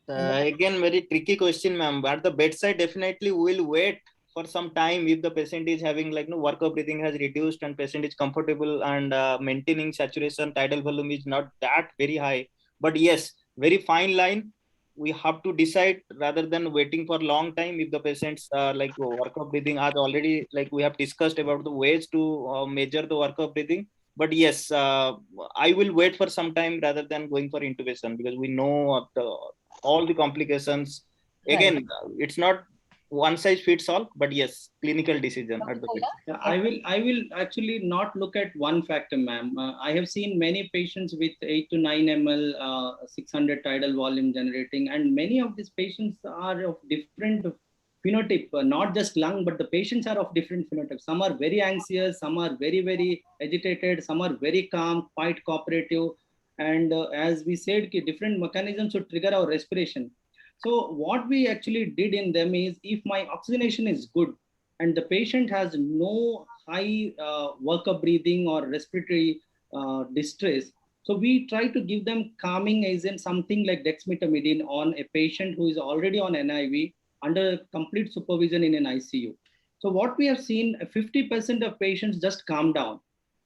Again, very tricky question, ma'am. At the bedside, definitely we will wait for some time if the patient is having work of breathing has reduced and patient is comfortable and maintaining saturation, tidal volume is not that very high. But yes, very fine line. We have to decide rather than waiting for a long time. If the patients work of breathing has already, we have discussed about the ways to measure the work of breathing. But yes, I will wait for some time rather than going for intubation because we know all the complications. Again, it's not one size fits all, but yes, clinical decision at the Kola? bedside. I will actually not look at one factor, ma'am. I have seen many patients with 8 to 9 ml, 600 tidal volume generating, and many of these patients are of different phenotype, not just lung, but the patients are of different phenotypes. Some are very anxious, some are very agitated, some are very calm, quite cooperative, and as we said, different mechanisms to trigger our respiration. So what we actually did in them is, if my oxygenation is good and the patient has no high workup breathing or respiratory distress, so we try to give them calming agent, something like dexmedetomidine on a patient who is already on NIV under complete supervision in an ICU. So what we have seen, 50% of patients just calm down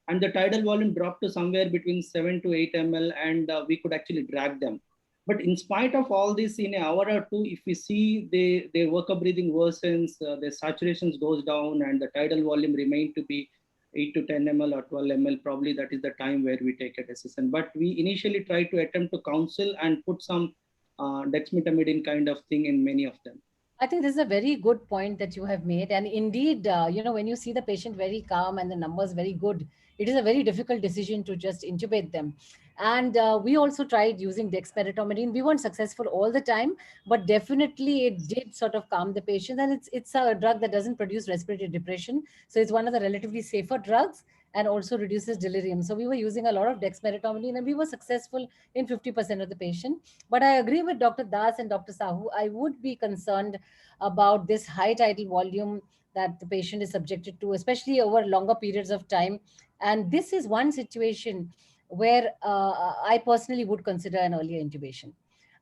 and the tidal volume dropped to somewhere between 7 to 8 ml, and we could actually drag them. But in spite of all this, in an hour or two, if we see their workup breathing worsens, their saturations goes down, and the tidal volume remain to be 8 to 10 ml or 12 ml, probably that is the time where we take a decision. But we initially try to attempt to counsel and put some dexmedetomidine kind of thing in many of them. I think this is a very good point that you have made. And indeed, when you see the patient very calm and the numbers very good, it is a very difficult decision to just intubate them. And we also tried using dexmedetomidine. We weren't successful all the time, but definitely it did sort of calm the patient. And it's a drug that doesn't produce respiratory depression. So it's one of the relatively safer drugs and also reduces delirium. So we were using a lot of dexmedetomidine and we were successful in 50% of the patient. But I agree with Dr. Das and Dr. Sahu. I would be concerned about this high tidal volume that the patient is subjected to, especially over longer periods of time. And this is one situation where I personally would consider an earlier intubation.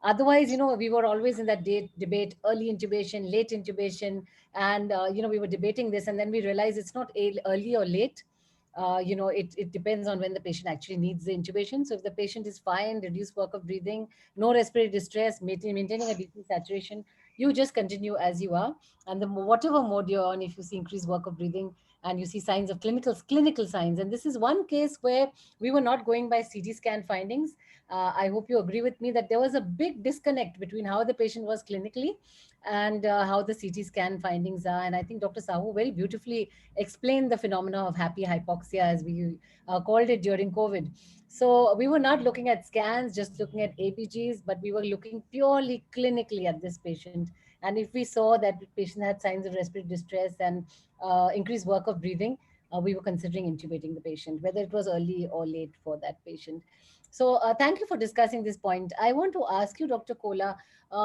Otherwise, we were always in that debate, early intubation, late intubation, and, we were debating this, and then we realized it's not early or late. It depends on when the patient actually needs the intubation. So if the patient is fine, reduced work of breathing, no respiratory distress, maintaining a decent saturation, you just continue as you are. And whatever mode you're on, if you see increased work of breathing and you see signs of clinical signs, and this is one case where we were not going by CT scan findings. I hope you agree with me that there was a big disconnect between how the patient was clinically and how the CT scan findings are. And I think Dr. Sahu very beautifully explained the phenomena of happy hypoxia, as we called it during COVID. So we were not looking at scans, just looking at ABGs, but we were looking purely clinically at this patient. And if we saw that the patient had signs of respiratory distress and increased work of breathing, we were considering intubating the patient, whether it was early or late for that patient. So thank you for discussing this point. I want to ask you, Dr. Kola,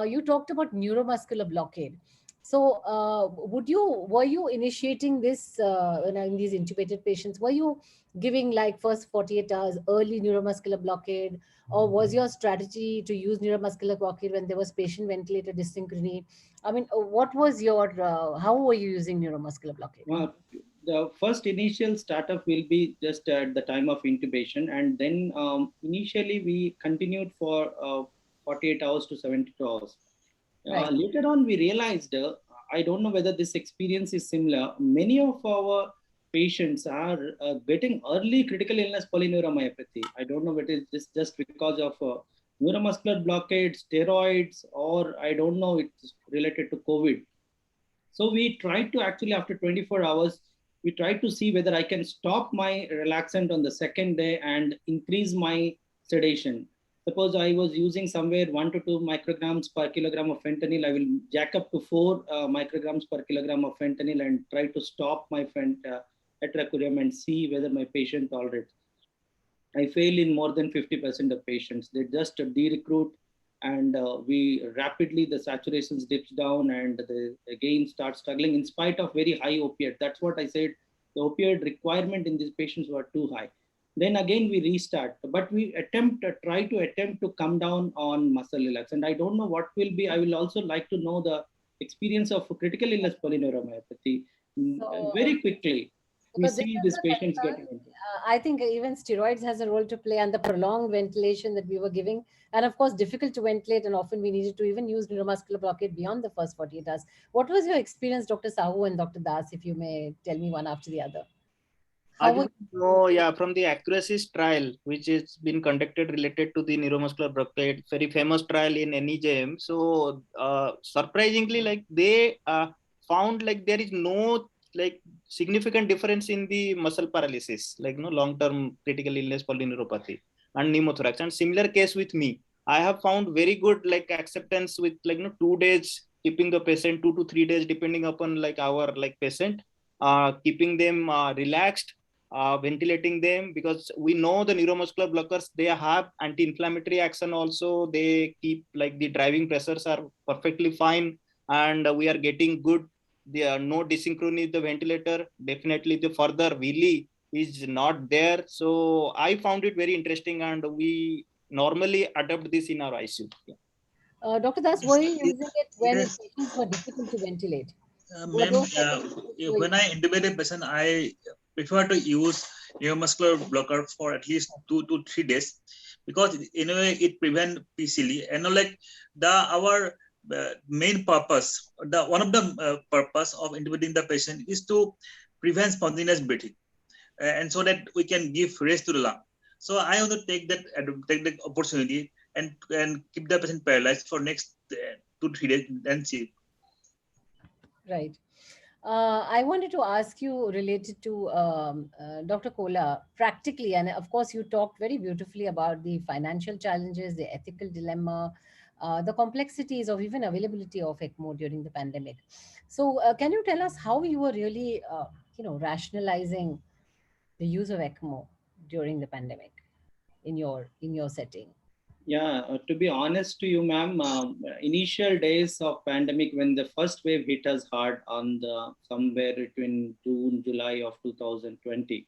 you talked about neuromuscular blockade. So were you initiating this in these intubated patients? Were you giving like first 48 hours early neuromuscular blockade, or was your strategy to use neuromuscular blockade when there was patient ventilator dysynchrony? I mean, what was your, how were you using neuromuscular blockade? Well, the first initial startup will be just at the time of intubation, and then initially we continued for 48 hours to 72 hours. Right. Later on, we realized, I don't know whether this experience is similar, many of our patients are getting early critical illness polyneuromyopathy. I don't know whether it's just because of neuromuscular blockade, steroids, or I don't know, it's related to COVID. So we tried to actually, after 24 hours, we tried to see whether I can stop my relaxant on the second day and increase my sedation. Suppose I was using somewhere 1 to 2 micrograms per kilogram of fentanyl, I will jack up to 4 micrograms per kilogram of fentanyl and try to stop my atracurium and see whether my patient tolerates. I fail in more than 50% of patients. They just de-recruit, and we rapidly, the saturations dips down and the again start struggling in spite of very high opiate. That's what I said, the opioid requirement in these patients were too high. Then again we restart, but we try to come down on muscle relax. And I don't know what will be, I will also like to know the experience of critical illness polyneuromyopathy very quickly. We see these patients getting into. I think even steroids has a role to play, and the prolonged ventilation that we were giving, and of course difficult to ventilate, and often we needed to even use neuromuscular blockade beyond the first 48 hours. What was your experience, Dr. Sahu and Dr. Das, if you may tell me one after the other? From the Accuracies trial, which has been conducted related to the neuromuscular blockade, very famous trial in NEJM. So surprisingly, like they found like there is no like significant difference in the muscle paralysis, like no long-term critical illness polyneuropathy and pneumothorax. And similar case with me, I have found very good like acceptance with like 2 days, keeping the patient 2 to 3 days, depending upon like our like patient, keeping them relaxed, ventilating them, because we know the neuromuscular blockers, they have anti-inflammatory action also. They keep like the driving pressures are perfectly fine, and we are getting good. There are no desynchrony in the ventilator. Definitely the further Willy is not there. So I found it very interesting, and we normally adopt this in our ICU. Dr. Das, were you Yes, using it when yes. patients were difficult to ventilate? Ma'am, when I intubate a patient, I prefer to use neuromuscular blocker for at least 2 to 3 days, because in a way it prevents PCL. And like our main purpose, one of the purpose of intubating the patient is to prevent spontaneous breathing, and so that we can give rest to the lung. So I want to take the opportunity and keep the patient paralyzed for next 2 to 3 days and see. Right. I wanted to ask you related to Dr. Kola, practically, and of course, you talked very beautifully about the financial challenges, the ethical dilemma, the complexities of even availability of ECMO during the pandemic. So, can you tell us how you were really, rationalizing the use of ECMO during the pandemic in your setting? Yeah, to be honest to you, ma'am, initial days of pandemic when the first wave hit us hard on the somewhere between June, July of 2020.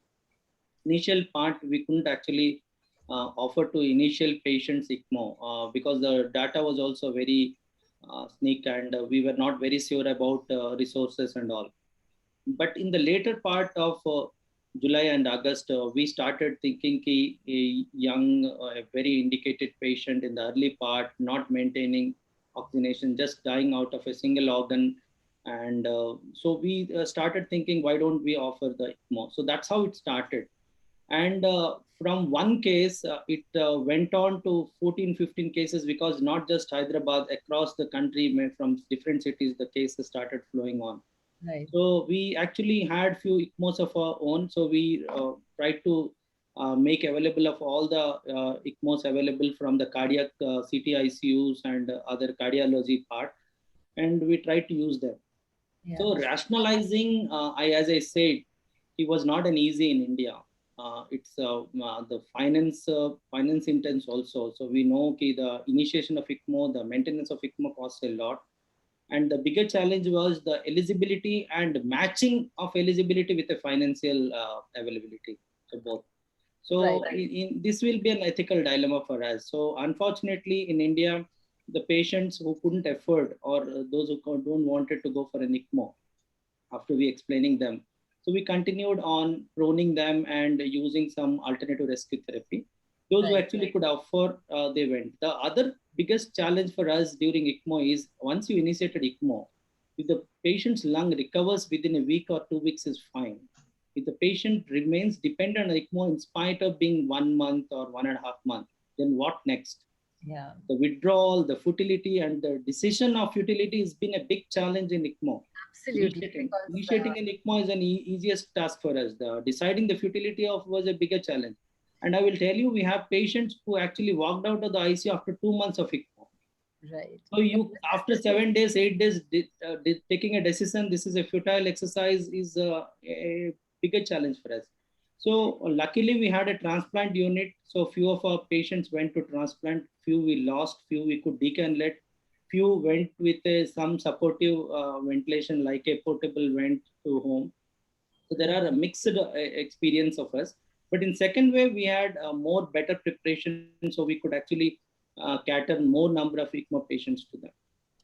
Initial part we couldn't actually offer to initial patients ECMO because the data was also very sneak, and we were not very sure about resources and all. But in the later part of July and August, we started thinking a young, a very indicated patient in the early part, not maintaining oxygenation, just dying out of a single organ. And so we started thinking, why don't we offer the ECMO? So that's how it started. And from one case, it went on to 14, 15 cases, because not just Hyderabad, across the country, from different cities, the cases started flowing on. Right. So we actually had few ECMOs of our own. So we tried to make available of all the ECMOs available from the cardiac CT ICUs and other cardiology part, and we tried to use them. Yeah. So rationalizing, as I said, it was not an easy in India. It's the finance intense also. So we know the initiation of ECMO, the maintenance of ECMO costs a lot. And the bigger challenge was the eligibility and matching of eligibility with the financial availability. So both. So Right. this will be an ethical dilemma for us. So unfortunately, in India, the patients who couldn't afford, or those who don't wanted to go for an ECMO, after we explaining them, so we continued on proning them and using some alternative rescue therapy. Those who actually could afford, they went. The other biggest challenge for us during ECMO is, once you initiated ECMO, if the patient's lung recovers within a week or 2 weeks is fine. If the patient remains dependent on ECMO in spite of being 1 month or 1.5 months, then what next? Yeah. The withdrawal, the futility, and the decision of futility has been a big challenge in ECMO. Absolutely. Initiating an ECMO is an easiest task for us. Deciding the futility of was a bigger challenge. And I will tell you, we have patients who actually walked out of the ICU after 2 months of ECMO. Right. So you, after 7 days, 8 days, taking a decision, this is a futile exercise, is a bigger challenge for us. So luckily we had a transplant unit. So few of our patients went to transplant, few we lost, few we could decannulate, few went with some supportive ventilation like a portable vent to home. So there are a mixed experience of us. But in second wave, we had more better preparation, so we could actually cater more number of ECMO patients to them.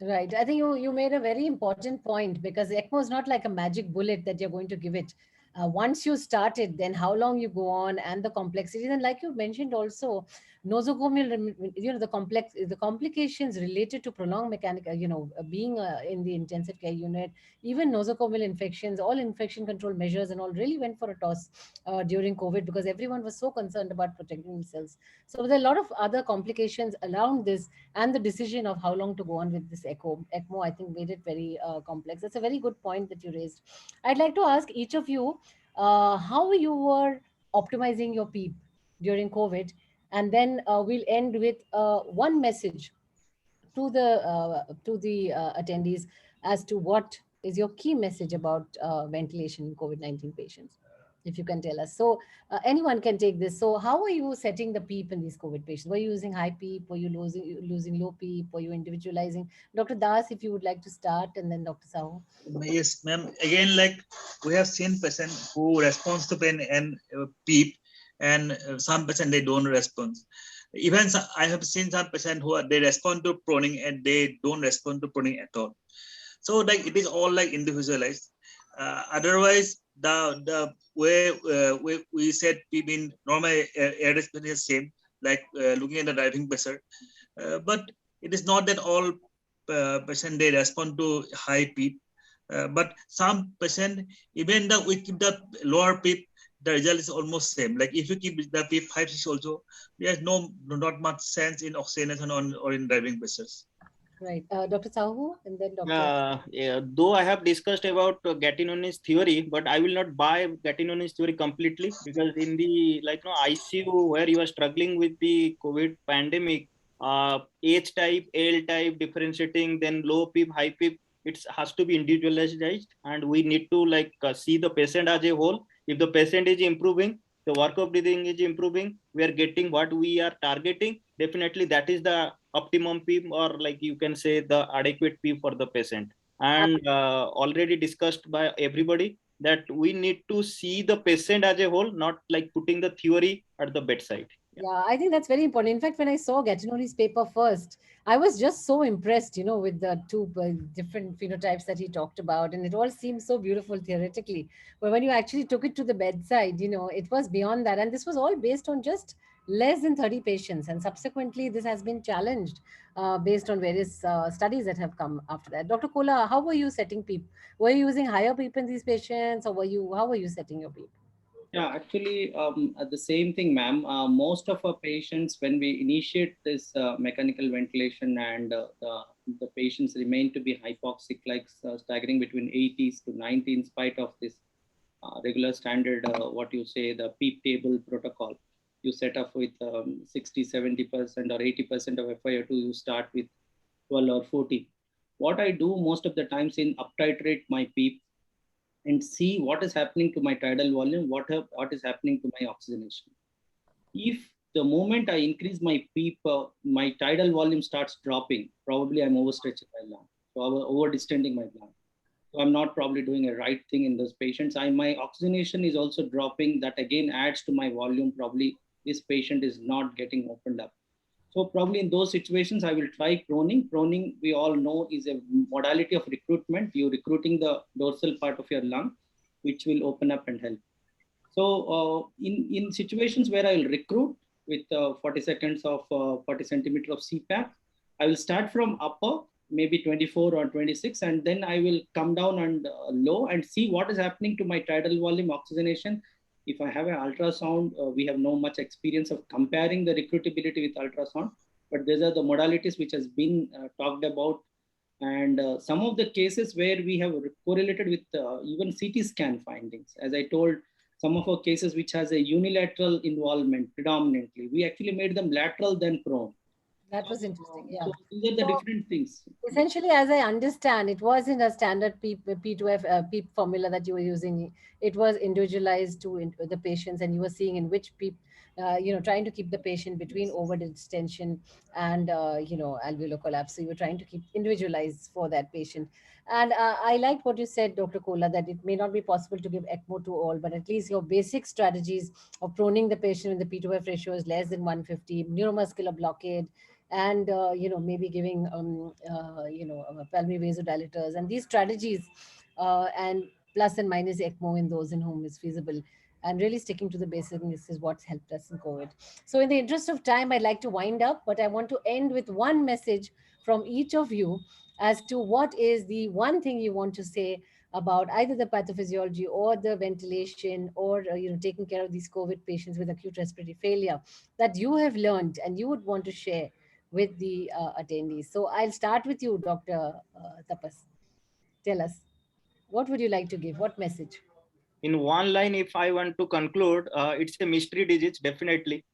Right. I think you made a very important point, because ECMO is not like a magic bullet that you're going to give it once you started, then how long you go on, and the complexities. And like you mentioned also, nosocomial, the complications related to prolonged mechanical, being in the intensive care unit, even nosocomial infections, all infection control measures and all really went for a toss during COVID, because everyone was so concerned about protecting themselves. So there are a lot of other complications around this, and the decision of how long to go on with this ECMO, I think made it very complex. That's a very good point that you raised. I'd like to ask each of you how you were optimizing your PEEP during COVID, and then we'll end with one message to the attendees as to what is your key message about ventilation in COVID-19 patients, if you can tell us. So anyone can take this. So how are you setting the PEEP in these COVID patients? Were you using high PEEP? Were you losing low PEEP? Were you individualizing? Dr. Das, if you would like to start, and then Dr. Sahu. Yes, ma'am. Again, like we have seen patient who responds to pain and PEEP, and some patient they don't respond. Even I have seen some patient who they respond to proning and they don't respond to proning at all. So like it is all like individualized. Otherwise, the way we said PEEP in normal air respiration is same, like looking at the driving pressure, but it is not that all patient they respond to high PEEP. But some patient, even though we keep the lower PEEP, the result is almost same. Like if you keep the PEEP 5, 6 also, there's not much sense in oxygenation or in driving pressures. Right. Dr. Sahu, and then Dr. Yeah, though I have discussed about Gattinoni's theory, but I will not buy Gattinoni's theory completely, because in the ICU where you are struggling with the COVID pandemic, H type, L type, differentiating, then low PEEP, high PEEP, it has to be individualized, and we need to see the patient as a whole. If the patient is improving, the work of breathing is improving, we are getting what we are targeting, definitely that is the optimum PEEP, or like you can say the adequate PEEP for the patient. And already discussed by everybody that we need to see the patient as a whole, not like putting the theory at the bedside. Yeah, I think that's very important. In fact, when I saw Gattinoni's paper first, I was just so impressed, with the two different phenotypes that he talked about. And it all seemed so beautiful theoretically. But when you actually took it to the bedside, it was beyond that. And this was all based on just less than 30 patients. And subsequently, this has been challenged based on various studies that have come after that. Dr. Kola, how were you setting PEEP? Were you using higher PEEP in these patients, or how were you setting your PEEP? Yeah, actually, the same thing, ma'am. Most of our patients, when we initiate this mechanical ventilation and the patients remain to be hypoxic, like staggering between 80s to 90 in spite of this regular standard, what you say, the PEEP table protocol. You set up with 60, 70% or 80% of FiO2, you start with 12 or 14. What I do most of the times in uptitrate my PEEP and see what is happening to my tidal volume, what is happening to my oxygenation. If the moment I increase my PEEP, my tidal volume starts dropping, probably I'm overstretching my lung, so over distending my lung. So I'm not probably doing a right thing in those patients. My oxygenation is also dropping. That again adds to my volume. Probably this patient is not getting opened up. So probably in those situations, I will try proning. Proning, we all know, is a modality of recruitment. You're recruiting the dorsal part of your lung, which will open up and help. So in situations where I will recruit with 40 seconds of 40 centimeter of CPAP, I will start from upper, maybe 24 or 26, and then I will come down and low and see what is happening to my tidal volume oxygenation. If I have an ultrasound, we have no much experience of comparing the recruitability with ultrasound, but these are the modalities which has been talked about. And some of the cases where we have correlated with even CT scan findings. As I told, some of our cases which has a unilateral involvement predominantly, we actually made them lateral than prone. That was interesting. Yeah. So these are the different things. Essentially, as I understand, it wasn't a standard P2F PEEP formula that you were using. It was individualized to the patients, and you were seeing in which PEEP, trying to keep the patient between over distension and, alveolar collapse. So you were trying to keep individualized for that patient. And I liked what you said, Dr. Kola, that it may not be possible to give ECMO to all, but at least your basic strategies of proning the patient when the P2F ratio is less than 150, neuromuscular blockade, and maybe giving pulmonary vasodilators, and these strategies and plus and minus ECMO in those in whom is feasible. And really sticking to the basics is what's helped us in COVID. So in the interest of time, I'd like to wind up, but I want to end with one message from each of you as to what is the one thing you want to say about either the pathophysiology or the ventilation or taking care of these COVID patients with acute respiratory failure that you have learned and you would want to share with the attendees. So I'll start with you, Dr. Tapas. Tell us, what would you like to give? What message? In one line, if I want to conclude, it's a mystery disease, definitely.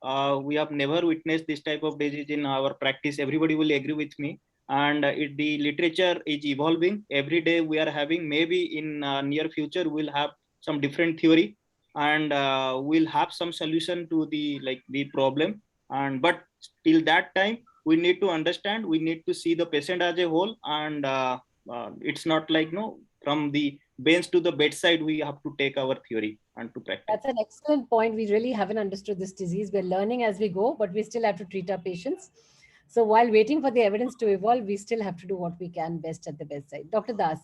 We have never witnessed this type of disease in our practice. Everybody will agree with me. And the literature is evolving. Every day we are having, maybe in near future, we'll have some different theory and we'll have some solution to the problem. But till that time, we need to understand, we need to see the patient as a whole. And it's not like, from the bench to the bedside, we have to take our theory and to practice. That's an excellent point. We really haven't understood this disease. We're learning as we go, but we still have to treat our patients. So while waiting for the evidence to evolve, we still have to do what we can best at the bedside. Dr. Das.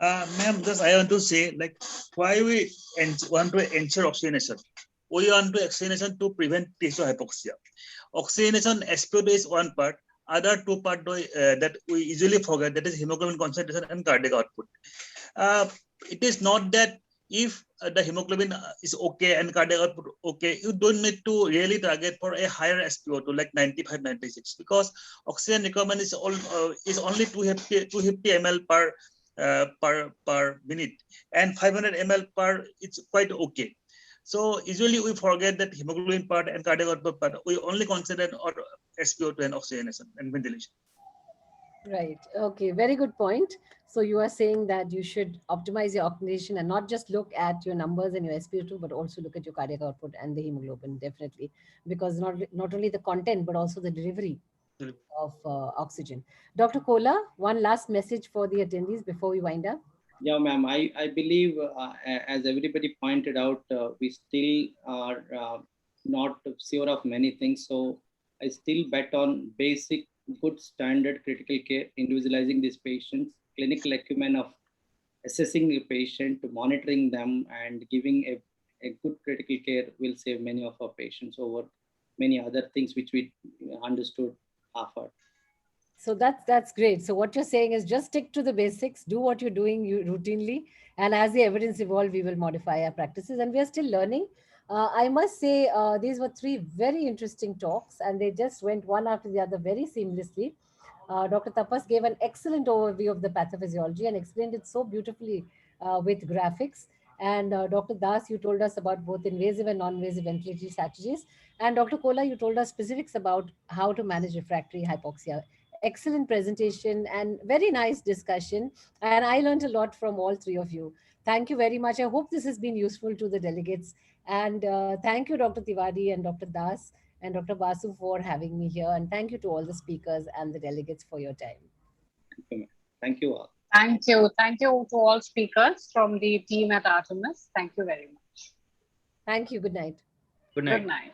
Ma'am, just I want to say, why we want to ensure oxygenation. We want to oxygenation to prevent tissue hypoxia. Oxygenation SpO2 is one part. Other two parts that we easily forget, that is hemoglobin concentration and cardiac output. It is not that if the hemoglobin is okay and cardiac output okay, you don't need to really target for a higher SpO2 like 95, 96, because oxygen requirement is only 250 ml per minute, and 500 ml per, it's quite okay. So usually we forget that hemoglobin part and cardiac output part. We only consider our SpO2 and oxygenation and ventilation. Right. Okay. Very good point. So you are saying that you should optimize your oxygenation and not just look at your numbers and your SpO2, but also look at your cardiac output and the hemoglobin, definitely, because not only the content, but also the delivery of oxygen. Dr. Kola, one last message for the attendees before we wind up. Yeah, ma'am. I believe, as everybody pointed out, we still are not sure of many things. So I still bet on basic, good standard critical care, individualizing these patients, clinical acumen of assessing a patient, monitoring them, and giving a good critical care will save many of our patients over many other things which we understood half-hearted. So that's great. So what you're saying is just stick to the basics, do what you're doing routinely, and as the evidence evolves, we will modify our practices. And we are still learning. I must say these were 3 very interesting talks, and they just went one after the other very seamlessly. Dr. Tapas gave an excellent overview of the pathophysiology and explained it so beautifully with graphics. And Dr. Das, you told us about both invasive and non-invasive ventilatory strategies. And Dr. Kola, you told us specifics about how to manage refractory hypoxia. Excellent presentation and very nice discussion. And I learned a lot from all 3 of you. Thank you very much. I hope this has been useful to the delegates. And thank you, Dr. Tiwari and Dr. Das and Dr. Basu for having me here. And thank you to all the speakers and the delegates for your time. Thank you all. Thank you. Thank you to all speakers from the team at Artemis. Thank you very much. Thank you. Good night. Good night. Good night.